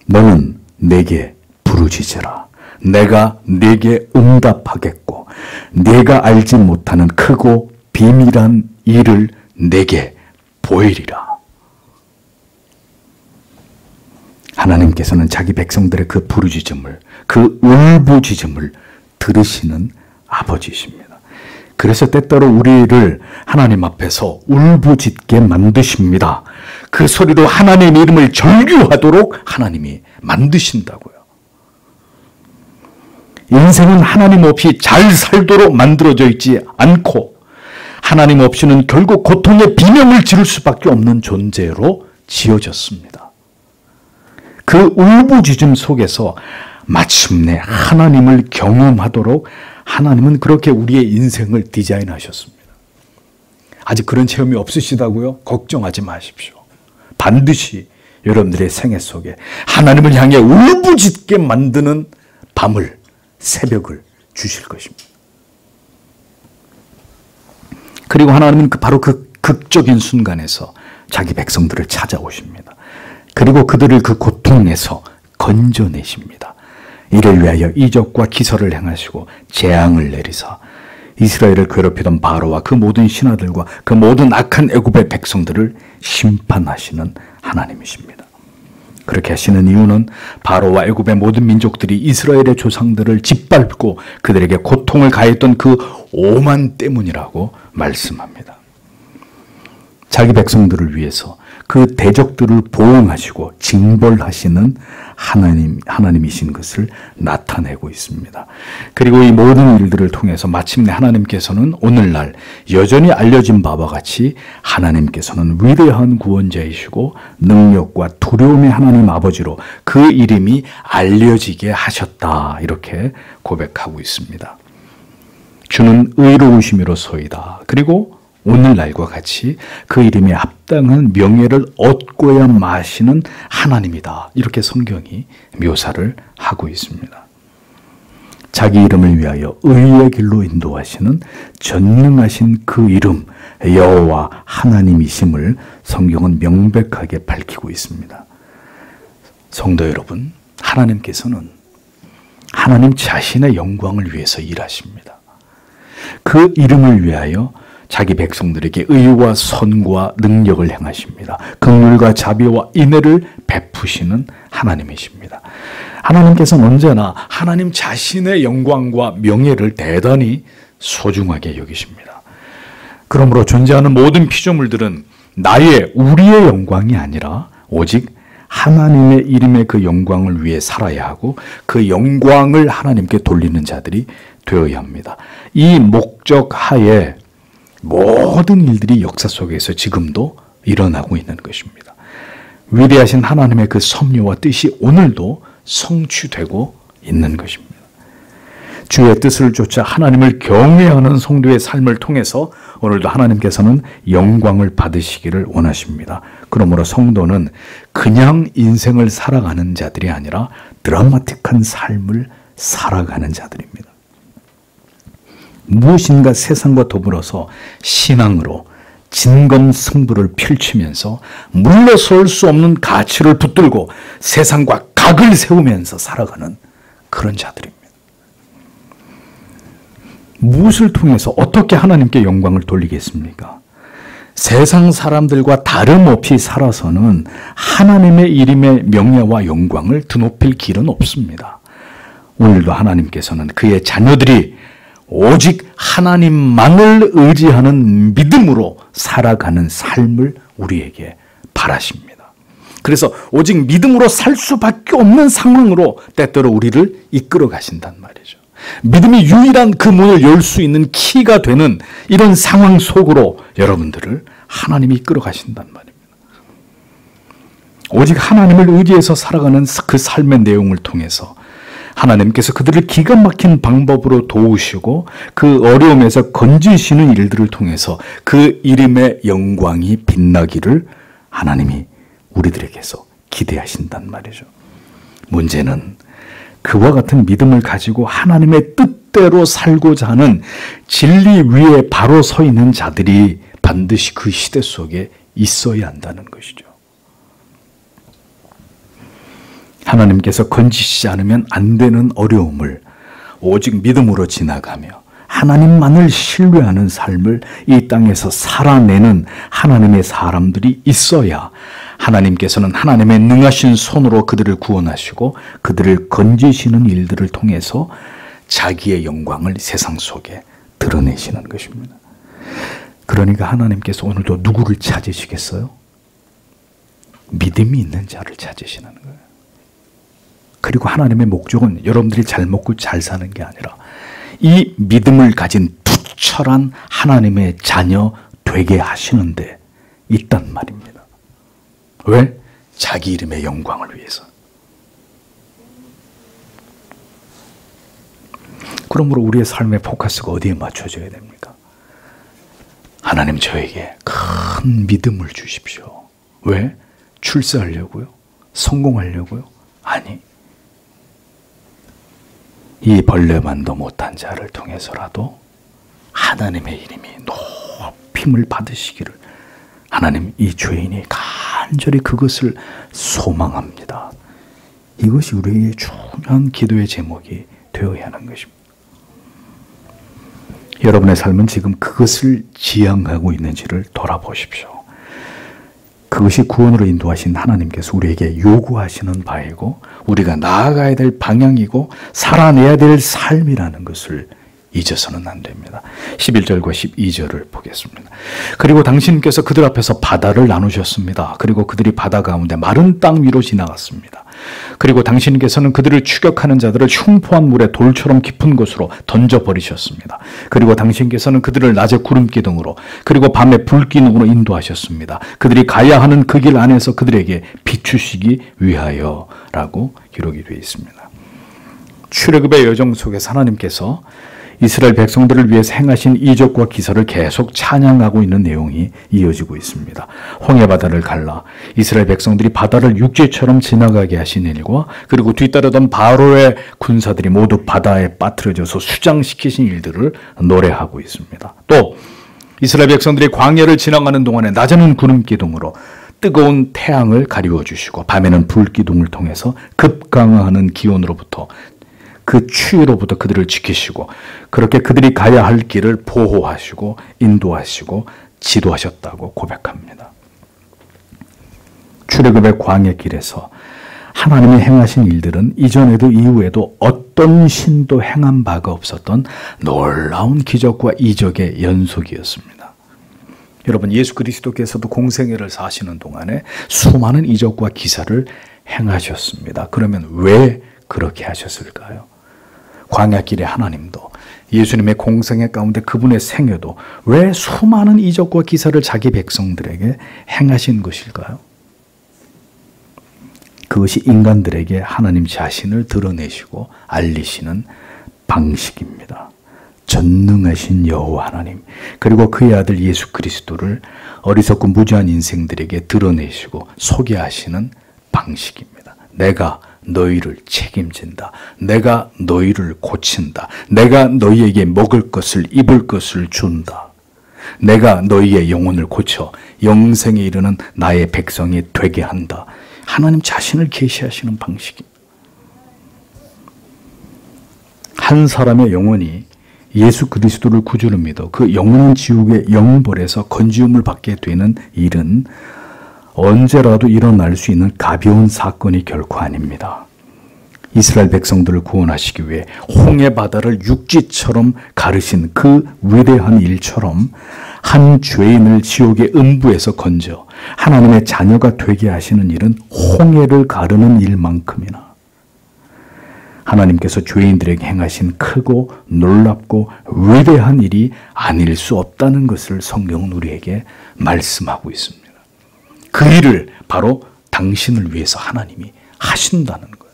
너는 내게 부르짖으라. 내가 네게 응답하겠고 네가 알지 못하는 크고 비밀한 일을 내게 보이리라. 하나님께서는 자기 백성들의 그 부르짖음을, 그 울부짖음을 들으시는 아버지이십니다. 그래서 때때로 우리를 하나님 앞에서 울부짖게 만드십니다. 그 소리로 하나님의 이름을 절규하도록 하나님이 만드신다고요. 인생은 하나님 없이 잘 살도록 만들어져 있지 않고 하나님 없이는 결국 고통의 비명을 지를 수밖에 없는 존재로 지어졌습니다. 그 울부짖음 속에서 마침내 하나님을 경험하도록 하나님은 그렇게 우리의 인생을 디자인하셨습니다. 아직 그런 체험이 없으시다고요? 걱정하지 마십시오. 반드시 여러분들의 생애 속에 하나님을 향해 울부짖게 만드는 밤을, 새벽을 주실 것입니다. 그리고 하나님은 바로 그 극적인 순간에서 자기 백성들을 찾아오십니다. 그리고 그들을 그 고통에서 건져내십니다. 이를 위하여 이적과 기사를 행하시고 재앙을 내리사 이스라엘을 괴롭히던 바로와 그 모든 신하들과 그 모든 악한 애굽의 백성들을 심판하시는 하나님이십니다. 그렇게 하시는 이유는 바로와 애굽의 모든 민족들이 이스라엘의 조상들을 짓밟고 그들에게 고통을 가했던 그 오만 때문이라고 말씀합니다. 자기 백성들을 위해서 그 대적들을 보응하시고 징벌하시는 하나님이신 것을 나타내고 있습니다. 그리고 이 모든 일들을 통해서 마침내 하나님께서는 오늘날 여전히 알려진 바와 같이 하나님께서는 위대한 구원자이시고 능력과 두려움의 하나님 아버지로 그 이름이 알려지게 하셨다. 이렇게 고백하고 있습니다. 주는 의로우심이로소이다. 그리고 오늘날과 같이 그 이름에 합당한 명예를 얻고야 마시는 하나님이다. 이렇게 성경이 묘사를 하고 있습니다. 자기 이름을 위하여 의의 길로 인도하시는 전능하신 그 이름 여호와 하나님이심을 성경은 명백하게 밝히고 있습니다. 성도 여러분, 하나님께서는 하나님 자신의 영광을 위해서 일하십니다. 그 이름을 위하여 자기 백성들에게 의와 선과 능력을 행하십니다. 긍휼과 자비와 인애를 베푸시는 하나님이십니다. 하나님께서는 언제나 하나님 자신의 영광과 명예를 대단히 소중하게 여기십니다. 그러므로 존재하는 모든 피조물들은 우리의 영광이 아니라 오직 하나님의 이름의 그 영광을 위해 살아야 하고 그 영광을 하나님께 돌리는 자들이 되어야 합니다. 이 목적 하에 모든 일들이 역사 속에서 지금도 일어나고 있는 것입니다. 위대하신 하나님의 그 섭리와 뜻이 오늘도 성취되고 있는 것입니다. 주의 뜻을 쫓아 하나님을 경외하는 성도의 삶을 통해서 오늘도 하나님께서는 영광을 받으시기를 원하십니다. 그러므로 성도는 그냥 인생을 살아가는 자들이 아니라 드라마틱한 삶을 살아가는 자들입니다. 무엇인가 세상과 더불어서 신앙으로 진검승부를 펼치면서 물러설 수 없는 가치를 붙들고 세상과 각을 세우면서 살아가는 그런 자들입니다. 무엇을 통해서 어떻게 하나님께 영광을 돌리겠습니까? 세상 사람들과 다름없이 살아서는 하나님의 이름의 명예와 영광을 드높일 길은 없습니다. 오늘도 하나님께서는 그의 자녀들이 오직 하나님만을 의지하는 믿음으로 살아가는 삶을 우리에게 바라십니다. 그래서 오직 믿음으로 살 수밖에 없는 상황으로 때때로 우리를 이끌어 가신단 말이죠. 믿음이 유일한 그 문을 열 수 있는 키가 되는 이런 상황 속으로 여러분들을 하나님이 이끌어 가신단 말입니다. 오직 하나님을 의지해서 살아가는 그 삶의 내용을 통해서 하나님께서 그들을 기가 막힌 방법으로 도우시고 그 어려움에서 건지시는 일들을 통해서 그 이름의 영광이 빛나기를 하나님이 우리들에게서 기대하신단 말이죠. 문제는 그와 같은 믿음을 가지고 하나님의 뜻대로 살고자 하는 진리 위에 바로 서 있는 자들이 반드시 그 시대 속에 있어야 한다는 것이죠. 하나님께서 건지시지 않으면 안 되는 어려움을 오직 믿음으로 지나가며 하나님만을 신뢰하는 삶을 이 땅에서 살아내는 하나님의 사람들이 있어야 하나님께서는 하나님의 능하신 손으로 그들을 구원하시고 그들을 건지시는 일들을 통해서 자기의 영광을 세상 속에 드러내시는 것입니다. 그러니까 하나님께서 오늘도 누구를 찾으시겠어요? 믿음이 있는 자를 찾으시는 거예요. 그리고 하나님의 목적은 여러분들이 잘 먹고 잘 사는 게 아니라 이 믿음을 가진 투철한 하나님의 자녀 되게 하시는 데 있단 말입니다. 왜? 자기 이름의 영광을 위해서. 그러므로 우리의 삶의 포커스가 어디에 맞춰져야 됩니까? 하나님 저에게 큰 믿음을 주십시오. 왜? 출세하려고요? 성공하려고요? 아니. 이 벌레만도 못한 자를 통해서라도 하나님의 이름이 높임을 받으시기를 하나님 이 죄인이 간절히 그것을 소망합니다. 이것이 우리의 중요한 기도의 제목이 되어야 하는 것입니다. 여러분의 삶은 지금 그것을 지향하고 있는지를 돌아보십시오. 그것이 구원으로 인도하신 하나님께서 우리에게 요구하시는 바이고 우리가 나아가야 될 방향이고 살아내야 될 삶이라는 것을 잊어서는 안 됩니다. 11절과 12절을 보겠습니다. 그리고 당신께서 그들 앞에서 바다를 나누셨습니다. 그리고 그들이 바다 가운데 마른 땅 위로 지나갔습니다. 그리고 당신께서는 그들을 추격하는 자들을 흉포한 물에 돌처럼 깊은 곳으로 던져버리셨습니다. 그리고 당신께서는 그들을 낮에 구름기둥으로 그리고 밤에 불기둥으로 인도하셨습니다. 그들이 가야 하는 그 길 안에서 그들에게 비추시기 위하여 라고 기록이 되어 있습니다. 출애굽의 여정 속에서 하나님께서 이스라엘 백성들을 위해서 행하신 이적과 기사를 계속 찬양하고 있는 내용이 이어지고 있습니다. 홍해바다를 갈라 이스라엘 백성들이 바다를 육지처럼 지나가게 하신 일과 그리고 뒤따르던 바로의 군사들이 모두 바다에 빠뜨려져서 수장시키신 일들을 노래하고 있습니다. 또 이스라엘 백성들이 광야를 지나가는 동안에 낮에는 구름기둥으로 뜨거운 태양을 가리워 주시고 밤에는 불기둥을 통해서 급강하는 기온으로부터 그 추위로부터 그들을 지키시고 그렇게 그들이 가야 할 길을 보호하시고 인도하시고 지도하셨다고 고백합니다. 출애굽의 광야 길에서 하나님이 행하신 일들은 이전에도 이후에도 어떤 신도 행한 바가 없었던 놀라운 기적과 이적의 연속이었습니다. 여러분 예수 그리스도께서도 공생애를 사시는 동안에 수많은 이적과 기사를 행하셨습니다. 그러면 왜 그렇게 하셨을까요? 광야길의 하나님도 예수님의 공생애 가운데 그분의 생애도 왜 수많은 이적과 기사를 자기 백성들에게 행하신 것일까요? 그것이 인간들에게 하나님 자신을 드러내시고 알리시는 방식입니다. 전능하신 여호와 하나님 그리고 그의 아들 예수 그리스도를 어리석고 무지한 인생들에게 드러내시고 소개하시는 방식입니다. 내가 너희를 책임진다. 내가 너희를 고친다. 내가 너희에게 먹을 것을 입을 것을 준다. 내가 너희의 영혼을 고쳐 영생에 이르는 나의 백성이 되게 한다. 하나님 자신을 계시하시는 방식입니다. 한 사람의 영혼이 예수 그리스도를 구주로 믿어 그 영원한 지옥의 영벌에서 건지움을 받게 되는 일은 언제라도 일어날 수 있는 가벼운 사건이 결코 아닙니다. 이스라엘 백성들을 구원하시기 위해 홍해 바다를 육지처럼 가르신 그 위대한 일처럼 한 죄인을 지옥의 음부에서 건져 하나님의 자녀가 되게 하시는 일은 홍해를 가르는 일만큼이나 하나님께서 죄인들에게 행하신 크고 놀랍고 위대한 일이 아닐 수 없다는 것을 성경은 우리에게 말씀하고 있습니다. 그 일을 바로 당신을 위해서 하나님이 하신다는 거예요.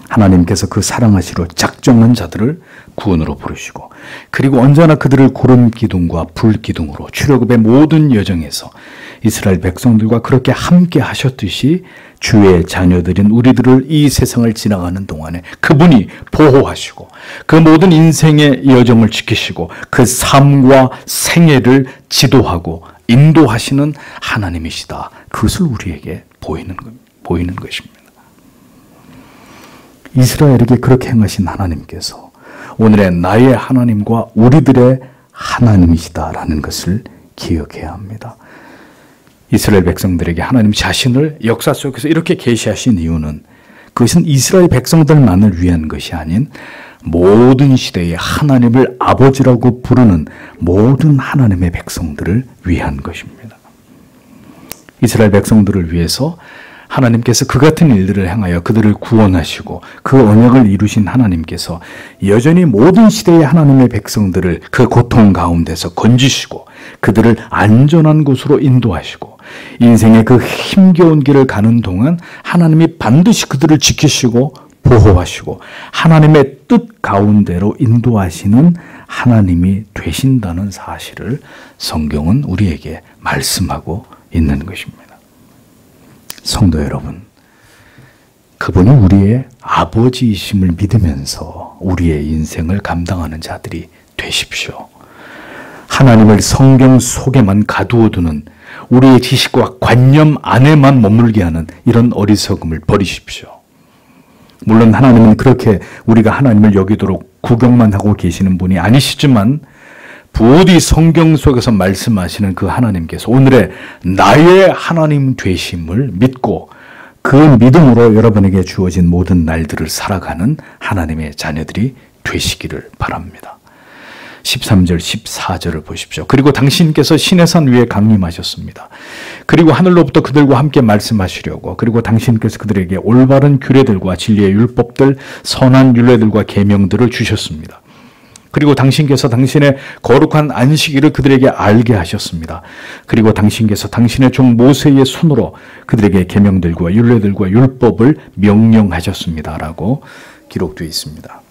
하나님께서 그 사랑하시러 작정한 자들을 구원으로 부르시고 그리고 언제나 그들을 구름 기둥과 불 기둥으로 출애굽의 모든 여정에서 이스라엘 백성들과 그렇게 함께 하셨듯이 주의 자녀들인 우리들을 이 세상을 지나가는 동안에 그분이 보호하시고 그 모든 인생의 여정을 지키시고 그 삶과 생애를 지도하고 인도하시는 하나님이시다. 그것을 우리에게 보이는 것입니다. 이스라엘에게 그렇게 행하신 하나님께서 오늘의 나의 하나님과 우리들의 하나님이시다라는 것을 기억해야 합니다. 이스라엘 백성들에게 하나님 자신을 역사 속에서 이렇게 계시하신 이유는 그것은 이스라엘 백성들만을 위한 것이 아닌 모든 시대에 하나님을 아버지라고 부르는 모든 하나님의 백성들을 위한 것입니다. 이스라엘 백성들을 위해서 하나님께서 그 같은 일들을 행하여 그들을 구원하시고 그 언약을 이루신 하나님께서 여전히 모든 시대의 하나님의 백성들을 그 고통 가운데서 건지시고 그들을 안전한 곳으로 인도하시고 인생의 그 힘겨운 길을 가는 동안 하나님이 반드시 그들을 지키시고 보호하시고 하나님의 뜻 가운데로 인도하시는 하나님이 되신다는 사실을 성경은 우리에게 말씀하고 있는 것입니다. 성도 여러분, 그분이 우리의 아버지이심을 믿으면서 우리의 인생을 감당하는 자들이 되십시오. 하나님을 성경 속에만 가두어두는 우리의 지식과 관념 안에만 머물게 하는 이런 어리석음을 버리십시오. 물론 하나님은 그렇게 우리가 하나님을 여기도록 구경만 하고 계시는 분이 아니시지만 부디 성경 속에서 말씀하시는 그 하나님께서 오늘의 나의 하나님 되심을 믿고 그 믿음으로 여러분에게 주어진 모든 날들을 살아가는 하나님의 자녀들이 되시기를 바랍니다. 13절, 14절을 보십시오. 그리고 당신께서 시내산 위에 강림하셨습니다. 그리고 하늘로부터 그들과 함께 말씀하시려고 그리고 당신께서 그들에게 올바른 규례들과 진리의 율법들, 선한 율례들과 계명들을 주셨습니다. 그리고 당신께서 당신의 거룩한 안식일을 그들에게 알게 하셨습니다. 그리고 당신께서 당신의 종 모세의 손으로 그들에게 계명들과 율례들과 율법을 명령하셨습니다라고 기록되어 있습니다.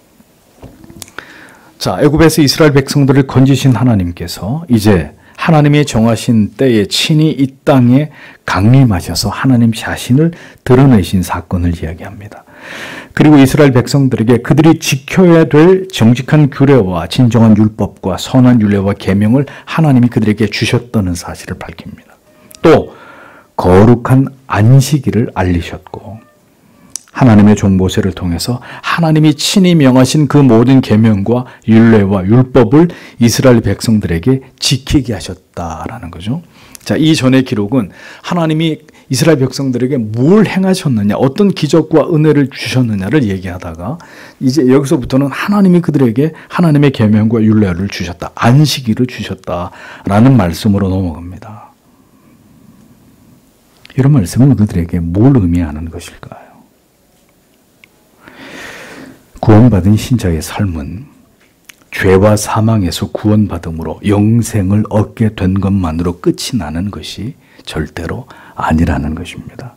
자, 애굽에서 이스라엘 백성들을 건지신 하나님께서 이제 하나님이 정하신 때에 친히 이 땅에 강림하셔서 하나님 자신을 드러내신 사건을 이야기합니다. 그리고 이스라엘 백성들에게 그들이 지켜야 될 정직한 규례와 진정한 율법과 선한 율례와 계명을 하나님이 그들에게 주셨다는 사실을 밝힙니다. 또 거룩한 안식일을 알리셨고 하나님의 종 모세를 통해서 하나님이 친히 명하신 그 모든 계명과 율례와 율법을 이스라엘 백성들에게 지키게 하셨다라는 거죠. 자, 이 전의 기록은 하나님이 이스라엘 백성들에게 뭘 행하셨느냐, 어떤 기적과 은혜를 주셨느냐를 얘기하다가 이제 여기서부터는 하나님이 그들에게 하나님의 계명과 율례를 주셨다, 안식일을 주셨다라는 말씀으로 넘어갑니다. 이런 말씀은 그들에게 뭘 의미하는 것일까요? 구원받은 신자의 삶은 죄와 사망에서 구원받음으로 영생을 얻게 된 것만으로 끝이 나는 것이 절대로 아니라는 것입니다.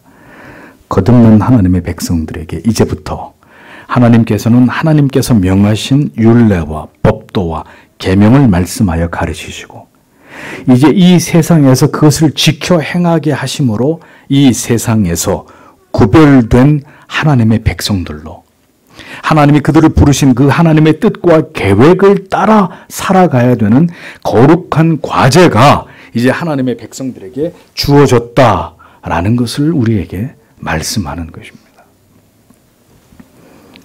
거듭난 하나님의 백성들에게 이제부터 하나님께서는 하나님께서 명하신 율례와 법도와 계명을 말씀하여 가르치시고 이제 이 세상에서 그것을 지켜 행하게 하심으로 이 세상에서 구별된 하나님의 백성들로 하나님이 그들을 부르신 그 하나님의 뜻과 계획을 따라 살아가야 되는 거룩한 과제가 이제 하나님의 백성들에게 주어졌다라는 것을 우리에게 말씀하는 것입니다.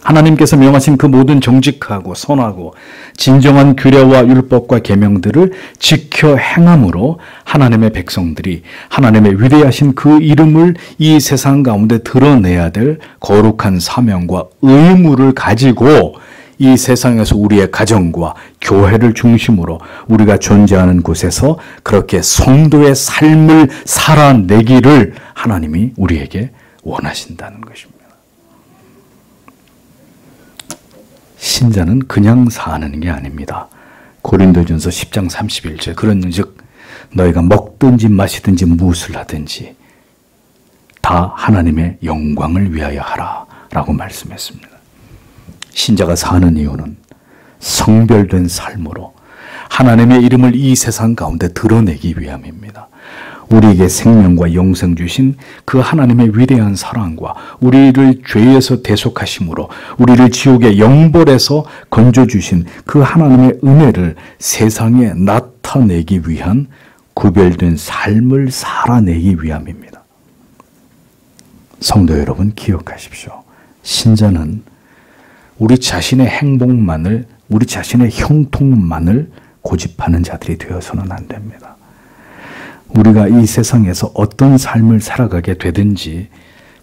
하나님께서 명하신 그 모든 정직하고 선하고 진정한 규례와 율법과 계명들을 지켜 행함으로 하나님의 백성들이 하나님의 위대하신 그 이름을 이 세상 가운데 드러내야 될 거룩한 사명과 의무를 가지고 이 세상에서 우리의 가정과 교회를 중심으로 우리가 존재하는 곳에서 그렇게 성도의 삶을 살아내기를 하나님이 우리에게 원하신다는 것입니다. 신자는 그냥 사는 게 아닙니다. 고린도전서 10장 31절 그런즉 너희가 먹든지 마시든지 무엇을 하든지 다 하나님의 영광을 위하여 하라 라고 말씀했습니다. 신자가 사는 이유는 성별된 삶으로 하나님의 이름을 이 세상 가운데 드러내기 위함입니다. 우리에게 생명과 영생 주신 그 하나님의 위대한 사랑과 우리를 죄에서 대속하심으로 우리를 지옥의 영벌에서 건져주신 그 하나님의 은혜를 세상에 나타내기 위한 구별된 삶을 살아내기 위함입니다. 성도 여러분 기억하십시오. 신자는 우리 자신의 행복만을, 우리 자신의 형통만을 고집하는 자들이 되어서는 안 됩니다. 우리가 이 세상에서 어떤 삶을 살아가게 되든지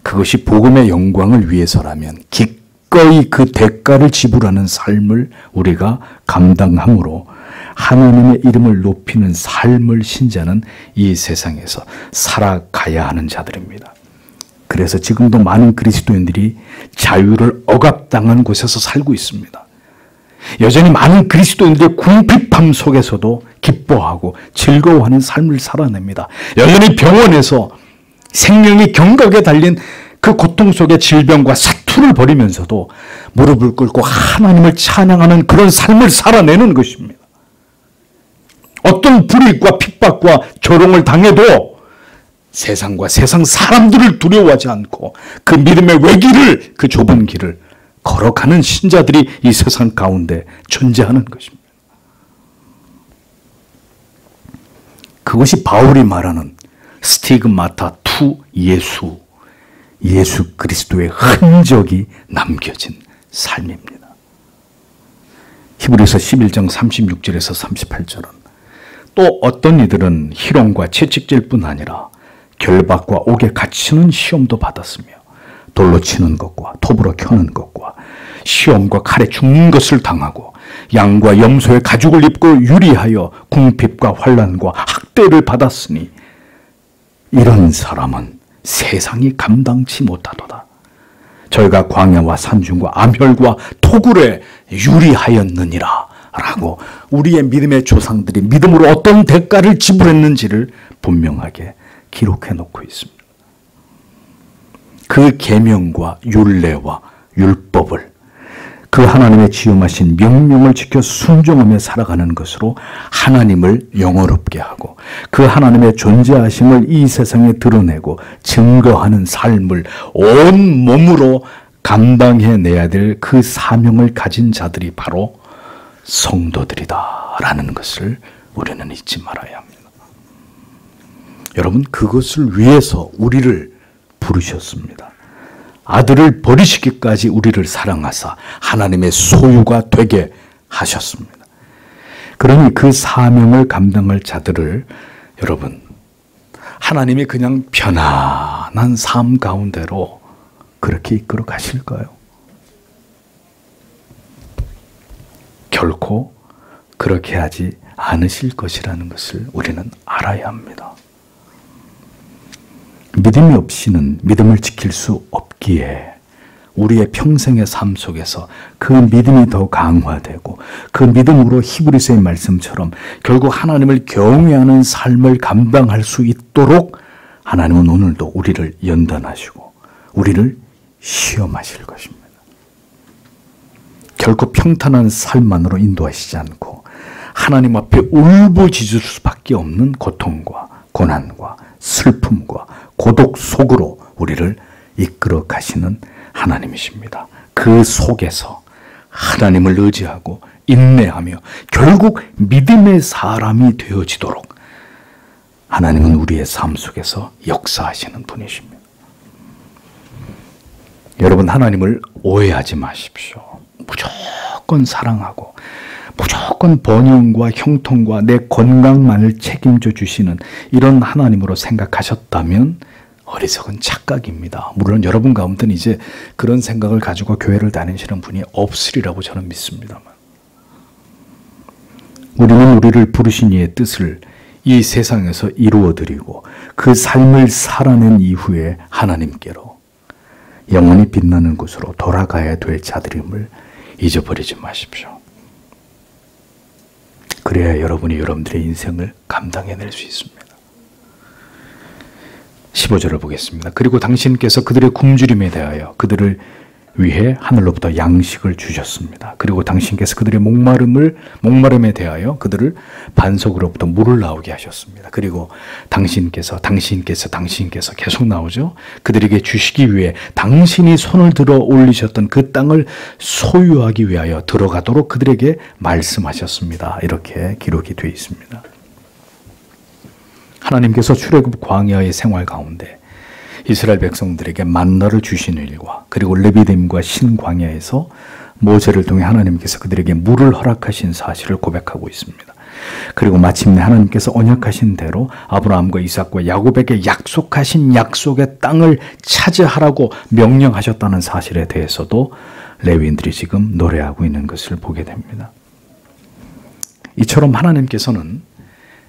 그것이 복음의 영광을 위해서라면 기꺼이 그 대가를 지불하는 삶을 우리가 감당함으로 하나님의 이름을 높이는 삶을 신자는 이 세상에서 살아가야 하는 자들입니다. 그래서 지금도 많은 그리스도인들이 자유를 억압당한 곳에서 살고 있습니다. 여전히 많은 그리스도인들의 궁핍함 속에서도 기뻐하고 즐거워하는 삶을 살아냅니다. 여전히 병원에서 생명이 경각에 달린 그 고통 속의 질병과 사투를 벌이면서도 무릎을 꿇고 하나님을 찬양하는 그런 삶을 살아내는 것입니다. 어떤 불이익과 핍박과 조롱을 당해도 세상과 세상 사람들을 두려워하지 않고 그 믿음의 외길을, 그 좁은 길을 걸어가는 신자들이 이 세상 가운데 존재하는 것입니다. 그것이 바울이 말하는 스티그마타 투 예수, 예수 그리스도의 흔적이 남겨진 삶입니다. 히브리서 11장 36절에서 38절은 또 어떤 이들은 희롱과 채찍질 뿐 아니라 결박과 옥에 갇히는 시험도 받았으며 돌로 치는 것과 톱으로 켜는 것과 시험과 칼에 죽는 것을 당하고 양과 염소의 가죽을 입고 유리하여 궁핍과 환난과 학대를 받았으니 이런 사람은 세상이 감당치 못하도다. 저희가 광야와 산중과 암혈과 토굴에 유리하였느니라 라고 우리의 믿음의 조상들이 믿음으로 어떤 대가를 지불했는지를 분명하게 기록해 놓고 있습니다. 그 계명과 율례와 율법을 그 하나님의 지음하신 명령을 지켜 순종하며 살아가는 것으로 하나님을 영화롭게 하고 그 하나님의 존재하심을 이 세상에 드러내고 증거하는 삶을 온 몸으로 감당해내야 될 그 사명을 가진 자들이 바로 성도들이다라는 것을 우리는 잊지 말아야 합니다. 여러분, 그것을 위해서 우리를 부르셨습니다. 아들을 버리시기까지 우리를 사랑하사 하나님의 소유가 되게 하셨습니다. 그러니 그 사명을 감당할 자들을 여러분, 하나님이 그냥 편안한 삶 가운데로 그렇게 이끌어 가실까요? 결코 그렇게 하지 않으실 것이라는 것을 우리는 알아야 합니다. 믿음이 없이는 믿음을 지킬 수 없기에 우리의 평생의 삶 속에서 그 믿음이 더 강화되고 그 믿음으로 히브리서의 말씀처럼 결국 하나님을 경외하는 삶을 감당할 수 있도록 하나님은 오늘도 우리를 연단하시고 우리를 시험하실 것입니다. 결코 평탄한 삶만으로 인도하시지 않고 하나님 앞에 울부짖을 수밖에 없는 고통과 고난과 슬픔과 고독 속으로 우리를 이끌어 가시는 하나님이십니다. 그 속에서 하나님을 의지하고 인내하며 결국 믿음의 사람이 되어지도록 하나님은 우리의 삶 속에서 역사하시는 분이십니다. 여러분, 하나님을 오해하지 마십시오. 무조건 사랑하고 무조건 번영과 형통과 내 건강만을 책임져 주시는 이런 하나님으로 생각하셨다면 어리석은 착각입니다. 물론 여러분 가운데는 이제 그런 생각을 가지고 교회를 다니시는 분이 없으리라고 저는 믿습니다만, 우리는 우리를 부르신 이의 뜻을 이 세상에서 이루어드리고 그 삶을 살아낸 이후에 하나님께로 영원히 빛나는 곳으로 돌아가야 될 자들임을 잊어버리지 마십시오. 그래야 여러분이 여러분들의 인생을 감당해낼 수 있습니다. 15절을 보겠습니다. 그리고 당신께서 그들의 굶주림에 대하여 그들을 위해 하늘로부터 양식을 주셨습니다. 그리고 당신께서 그들의 목마름에 대하여 그들을 반석으로부터 물을 나오게 하셨습니다. 그리고 당신께서 계속 나오죠. 그들에게 주시기 위해 당신이 손을 들어 올리셨던 그 땅을 소유하기 위하여 들어가도록 그들에게 말씀하셨습니다. 이렇게 기록이 되어 있습니다. 하나님께서 출애굽 광야의 생활 가운데 이스라엘 백성들에게 만나를 주시는 일과 그리고 레비딤과 신광야에서 모세를 통해 하나님께서 그들에게 물을 허락하신 사실을 고백하고 있습니다. 그리고 마침내 하나님께서 언약하신 대로 아브라함과 이삭과 야곱에게 약속하신 약속의 땅을 차지하라고 명령하셨다는 사실에 대해서도 레위인들이 지금 노래하고 있는 것을 보게 됩니다. 이처럼 하나님께서는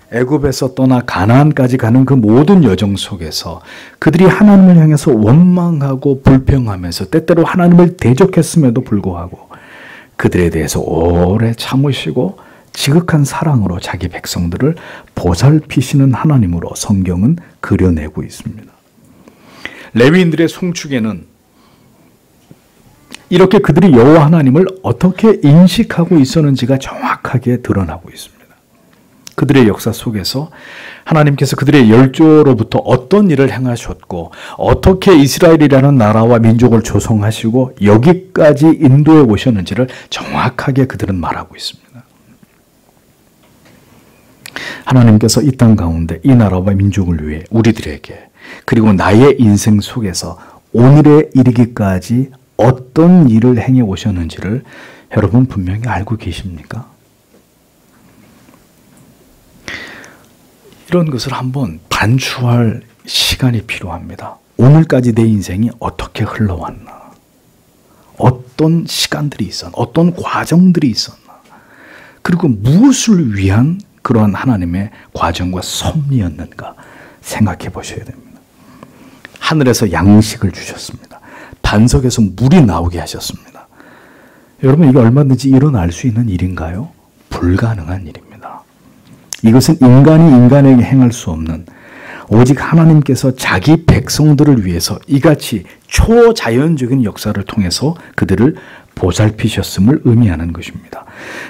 애굽에서 떠나 가나안까지 가는 그 모든 여정 속에서 그들이 하나님을 향해서 원망하고 불평하면서 때때로 하나님을 대적했음에도 불구하고 그들에 대해서 오래 참으시고 지극한 사랑으로 자기 백성들을 보살피시는 하나님으로 성경은 그려내고 있습니다. 레위인들의 송축에는 이렇게 그들이 여호와 하나님을 어떻게 인식하고 있었는지가 정확하게 드러나고 있습니다. 그들의 역사 속에서 하나님께서 그들의 열조로부터 어떤 일을 행하셨고 어떻게 이스라엘이라는 나라와 민족을 조성하시고 여기까지 인도해 오셨는지를 정확하게 그들은 말하고 있습니다. 하나님께서 이 땅 가운데 이 나라와 민족을 위해 우리들에게 그리고 나의 인생 속에서 오늘에 이르기까지 어떤 일을 행해 오셨는지를 여러분 분명히 알고 계십니까? 이런 것을 한번 반추할 시간이 필요합니다. 오늘까지 내 인생이 어떻게 흘러왔나? 어떤 시간들이 있었나? 어떤 과정들이 있었나? 그리고 무엇을 위한 그러한 하나님의 과정과 섭리였는가 생각해 보셔야 됩니다. 하늘에서 양식을 주셨습니다. 반석에서 물이 나오게 하셨습니다. 여러분, 이게 얼마든지 일어날 수 있는 일인가요? 불가능한 일입니다. 이것은 인간이 인간에게 행할 수 없는, 오직 하나님께서 자기 백성들을 위해서 이같이 초자연적인 역사를 통해서 그들을 보살피셨음을 의미하는 것입니다.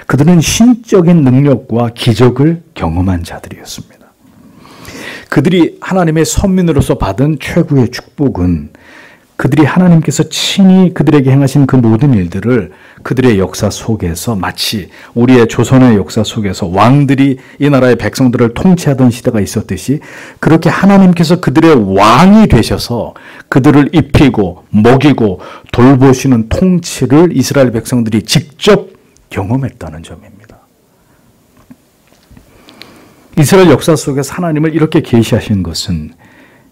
그들은 신적인 능력과 기적을 경험한 자들이었습니다. 그들이 하나님의 선민으로서 받은 최고의 축복은 그들이 하나님께서 친히 그들에게 행하신 그 모든 일들을 그들의 역사 속에서 마치 우리의 조선의 역사 속에서 왕들이 이 나라의 백성들을 통치하던 시대가 있었듯이 그렇게 하나님께서 그들의 왕이 되셔서 그들을 입히고 먹이고 돌보시는 통치를 이스라엘 백성들이 직접 경험했다는 점입니다. 이스라엘 역사 속에서 하나님을 이렇게 계시하신 것은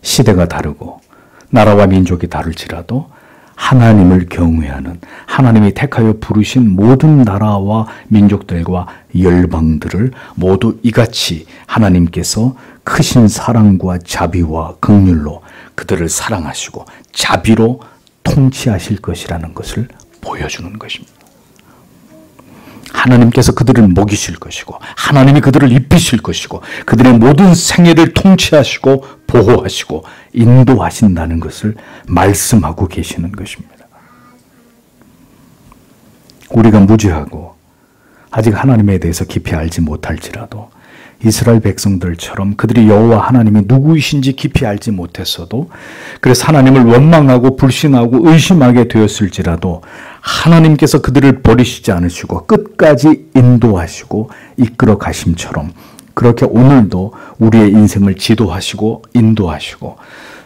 시대가 다르고 나라와 민족이 다를지라도 하나님을 경외하는, 하나님이 택하여 부르신 모든 나라와 민족들과 열방들을 모두 이같이 하나님께서 크신 사랑과 자비와 긍휼로 그들을 사랑하시고 자비로 통치하실 것이라는 것을 보여주는 것입니다. 하나님께서 그들을 먹이실 것이고 하나님이 그들을 입히실 것이고 그들의 모든 생애를 통치하시고 보호하시고 인도하신다는 것을 말씀하고 계시는 것입니다. 우리가 무지하고 아직 하나님에 대해서 깊이 알지 못할지라도 이스라엘 백성들처럼 그들이 여호와 하나님이 누구이신지 깊이 알지 못했어도, 그래서 하나님을 원망하고 불신하고 의심하게 되었을지라도 하나님께서 그들을 버리시지 않으시고 끝까지 인도하시고 이끌어 가심처럼, 그렇게 오늘도 우리의 인생을 지도하시고 인도하시고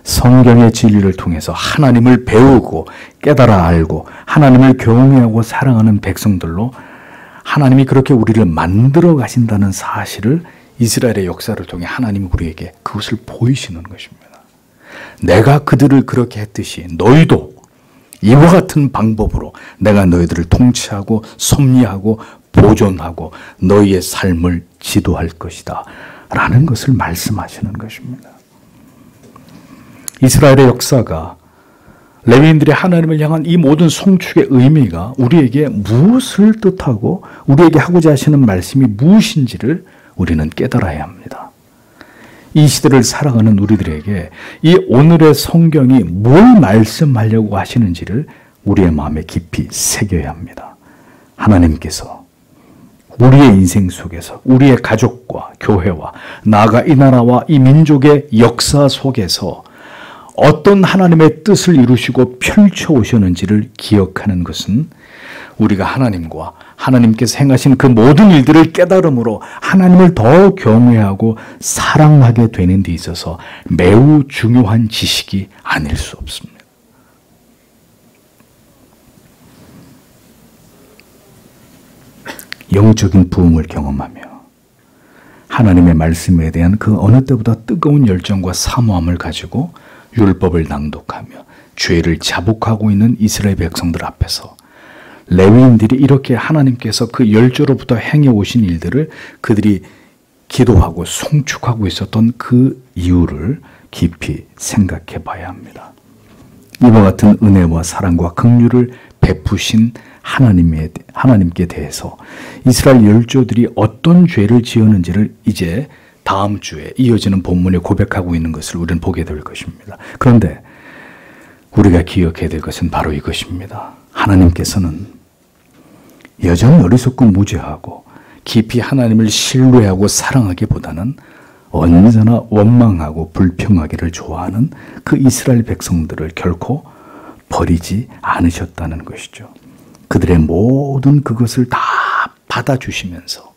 성경의 진리를 통해서 하나님을 배우고 깨달아 알고 하나님을 경외하고 사랑하는 백성들로 하나님이 그렇게 우리를 만들어 가신다는 사실을 이스라엘의 역사를 통해 하나님이 우리에게 그것을 보이시는 것입니다. 내가 그들을 그렇게 했듯이 너희도 이와 같은 방법으로 내가 너희들을 통치하고 섭리하고 보존하고 너희의 삶을 지도할 것이다 라는 것을 말씀하시는 것입니다. 이스라엘의 역사가, 레위인들이 하나님을 향한 이 모든 송축의 의미가 우리에게 무엇을 뜻하고 우리에게 하고자 하시는 말씀이 무엇인지를 우리는 깨달아야 합니다. 이 시대를 살아가는 우리들에게 이 오늘의 성경이 뭘 말씀하려고 하시는지를 우리의 마음에 깊이 새겨야 합니다. 하나님께서 우리의 인생 속에서 우리의 가족과 교회와 나아가 이 나라와 이 민족의 역사 속에서 어떤 하나님의 뜻을 이루시고 펼쳐오셨는지를 기억하는 것은 우리가 하나님과 하나님께서 행하신 그 모든 일들을 깨달음으로 하나님을 더 경외하고 사랑하게 되는 데 있어서 매우 중요한 지식이 아닐 수 없습니다. 영적인 부흥을 경험하며 하나님의 말씀에 대한 그 어느 때보다 뜨거운 열정과 사모함을 가지고 율법을 낭독하며 죄를 자복하고 있는 이스라엘 백성들 앞에서 레위인들이 이렇게 하나님께서 그 열조로부터 행해 오신 일들을 그들이 기도하고 송축하고 있었던 그 이유를 깊이 생각해 봐야 합니다. 이와 같은 은혜와 사랑과 긍휼을 베푸신 하나님께 대해서 이스라엘 열조들이 어떤 죄를 지었는지를 이제 다음 주에 이어지는 본문에 고백하고 있는 것을 우리는 보게 될 것입니다. 그런데 우리가 기억해야 될 것은 바로 이것입니다. 하나님께서는 여전히 어리석고 무죄하고 깊이 하나님을 신뢰하고 사랑하기보다는 언제나 원망하고 불평하기를 좋아하는 그 이스라엘 백성들을 결코 버리지 않으셨다는 것이죠. 그들의 모든 그것을 다 받아주시면서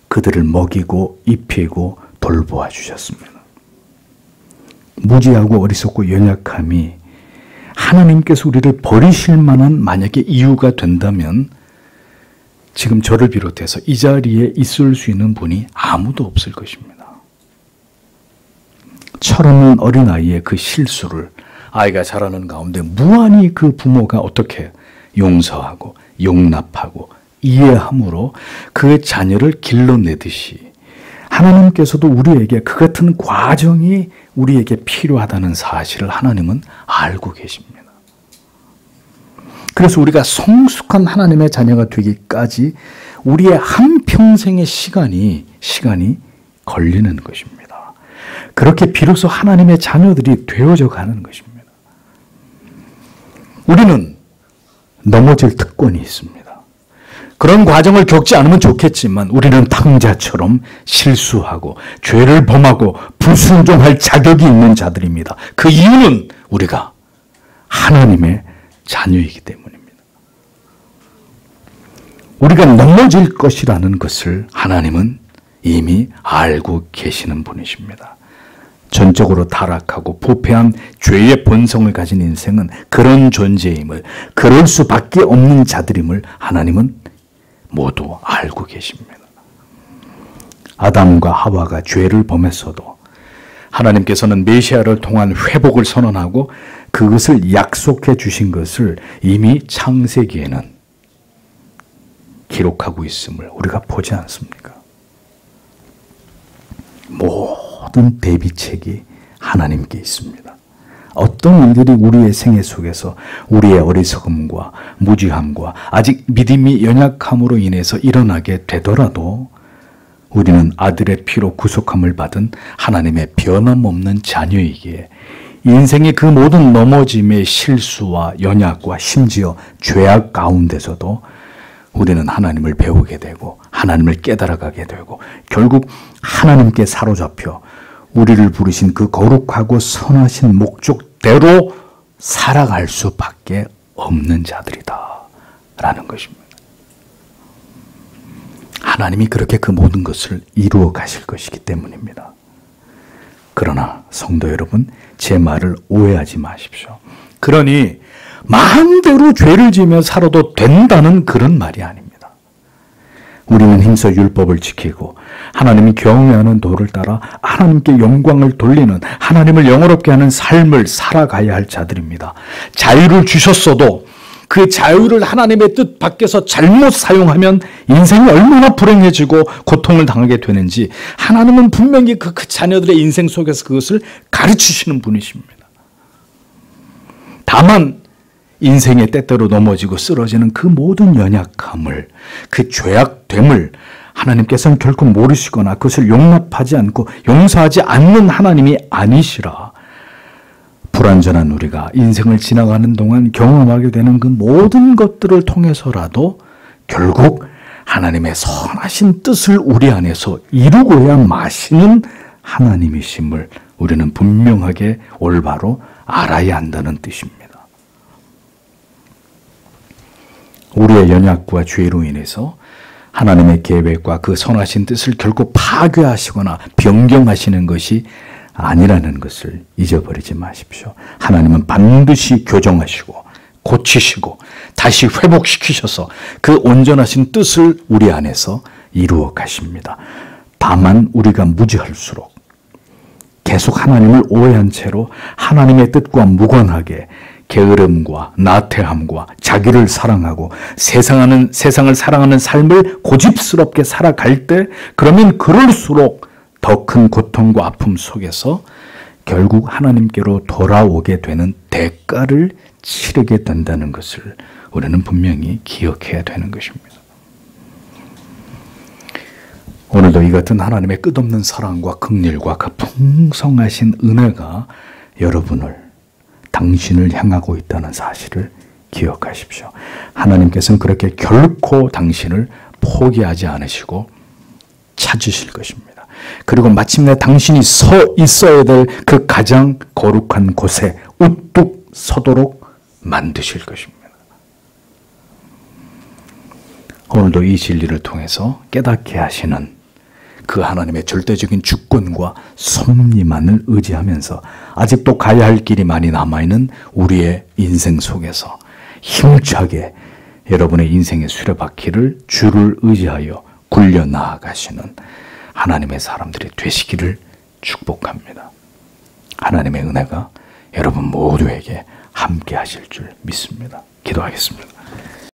그들을 먹이고 입히고 돌보아 주셨습니다. 무지하고 어리석고 연약함이 하나님께서 우리를 버리실 만한 만약에 이유가 된다면 지금 저를 비롯해서 이 자리에 있을 수 있는 분이 아무도 없을 것입니다. 철없는 어린아이의 그 실수를 아이가 자라는 가운데 무한히 그 부모가 어떻게 용서하고 용납하고 이해함으로 그 자녀를 길러내듯이 하나님께서도 우리에게 그 같은 과정이 우리에게 필요하다는 사실을 하나님은 알고 계십니다. 그래서 우리가 성숙한 하나님의 자녀가 되기까지 우리의 한평생의 시간이 걸리는 것입니다. 그렇게 비로소 하나님의 자녀들이 되어져 가는 것입니다. 우리는 넘어질 특권이 있습니다. 그런 과정을 겪지 않으면 좋겠지만 우리는 탕자처럼 실수하고 죄를 범하고 불순종할 자격이 있는 자들입니다. 그 이유는 우리가 하나님의 자녀이기 때문입니다. 우리가 넘어질 것이라는 것을 하나님은 이미 알고 계시는 분이십니다. 전적으로 타락하고 부패한 죄의 본성을 가진 인생은 그런 존재임을, 그럴 수밖에 없는 자들임을 하나님은 모두 알고 계십니다. 아담과 하와가 죄를 범했어도 하나님께서는 메시아를 통한 회복을 선언하고 그것을 약속해 주신 것을 이미 창세기에는 기록하고 있음을 우리가 보지 않습니까? 모든 대비책이 하나님께 있습니다. 어떤 일들이 우리의 생애 속에서 우리의 어리석음과 무지함과 아직 믿음이 연약함으로 인해서 일어나게 되더라도 우리는 아들의 피로 구속함을 받은 하나님의 변함없는 자녀이기에 인생의 그 모든 넘어짐의 실수와 연약과 심지어 죄악 가운데서도 우리는 하나님을 배우게 되고 하나님을 깨달아가게 되고 결국 하나님께 사로잡혀 우리를 부르신 그 거룩하고 선하신 목적대로 살아갈 수밖에 없는 자들이다 라는 것입니다. 하나님이 그렇게 그 모든 것을 이루어 가실 것이기 때문입니다. 그러나 성도 여러분, 제 말을 오해하지 마십시오. 그러니 마음대로 죄를 지으며 살아도 된다는 그런 말이 아닙니다. 우리는 힘써 율법을 지키고 하나님이 경외하는 도를 따라 하나님께 영광을 돌리는, 하나님을 영화롭게 하는 삶을 살아가야 할 자들입니다. 자유를 주셨어도 그 자유를 하나님의 뜻 밖에서 잘못 사용하면 인생이 얼마나 불행해지고 고통을 당하게 되는지 하나님은 분명히 그 자녀들의 인생 속에서 그것을 가르치시는 분이십니다. 다만 인생의 때때로 넘어지고 쓰러지는 그 모든 연약함을, 그 죄악됨을 하나님께서는 결코 모르시거나 그것을 용납하지 않고 용서하지 않는 하나님이 아니시라. 불완전한 우리가 인생을 지나가는 동안 경험하게 되는 그 모든 것들을 통해서라도 결국 하나님의 선하신 뜻을 우리 안에서 이루고야 마시는 하나님이심을 우리는 분명하게 올바로 알아야 한다는 뜻입니다. 우리의 연약과 죄로 인해서 하나님의 계획과 그 선하신 뜻을 결코 파괴하시거나 변경하시는 것이 아니라는 것을 잊어버리지 마십시오. 하나님은 반드시 교정하시고 고치시고 다시 회복시키셔서 그 온전하신 뜻을 우리 안에서 이루어 가십니다. 다만 우리가 무지할수록 계속 하나님을 오해한 채로 하나님의 뜻과 무관하게 게으름과 나태함과 자기를 사랑하고 세상을 사랑하는 삶을 고집스럽게 살아갈 때, 그러면 그럴수록 더 큰 고통과 아픔 속에서 결국 하나님께로 돌아오게 되는 대가를 치르게 된다는 것을 우리는 분명히 기억해야 되는 것입니다. 오늘도 이 같은 하나님의 끝없는 사랑과 긍휼과 그 풍성하신 은혜가 당신을 향하고 있다는 사실을 기억하십시오. 하나님께서는 그렇게 결코 당신을 포기하지 않으시고 찾으실 것입니다. 그리고 마침내 당신이 서 있어야 될 그 가장 거룩한 곳에 우뚝 서도록 만드실 것입니다. 오늘도 이 진리를 통해서 깨닫게 하시는 그 하나님의 절대적인 주권과 섭리만을 의지하면서 아직도 가야 할 길이 많이 남아있는 우리의 인생 속에서 힘차게 여러분의 인생의 수레바퀴를 주를 의지하여 굴려 나아가시는 하나님의 사람들이 되시기를 축복합니다. 하나님의 은혜가 여러분 모두에게 함께 하실 줄 믿습니다. 기도하겠습니다.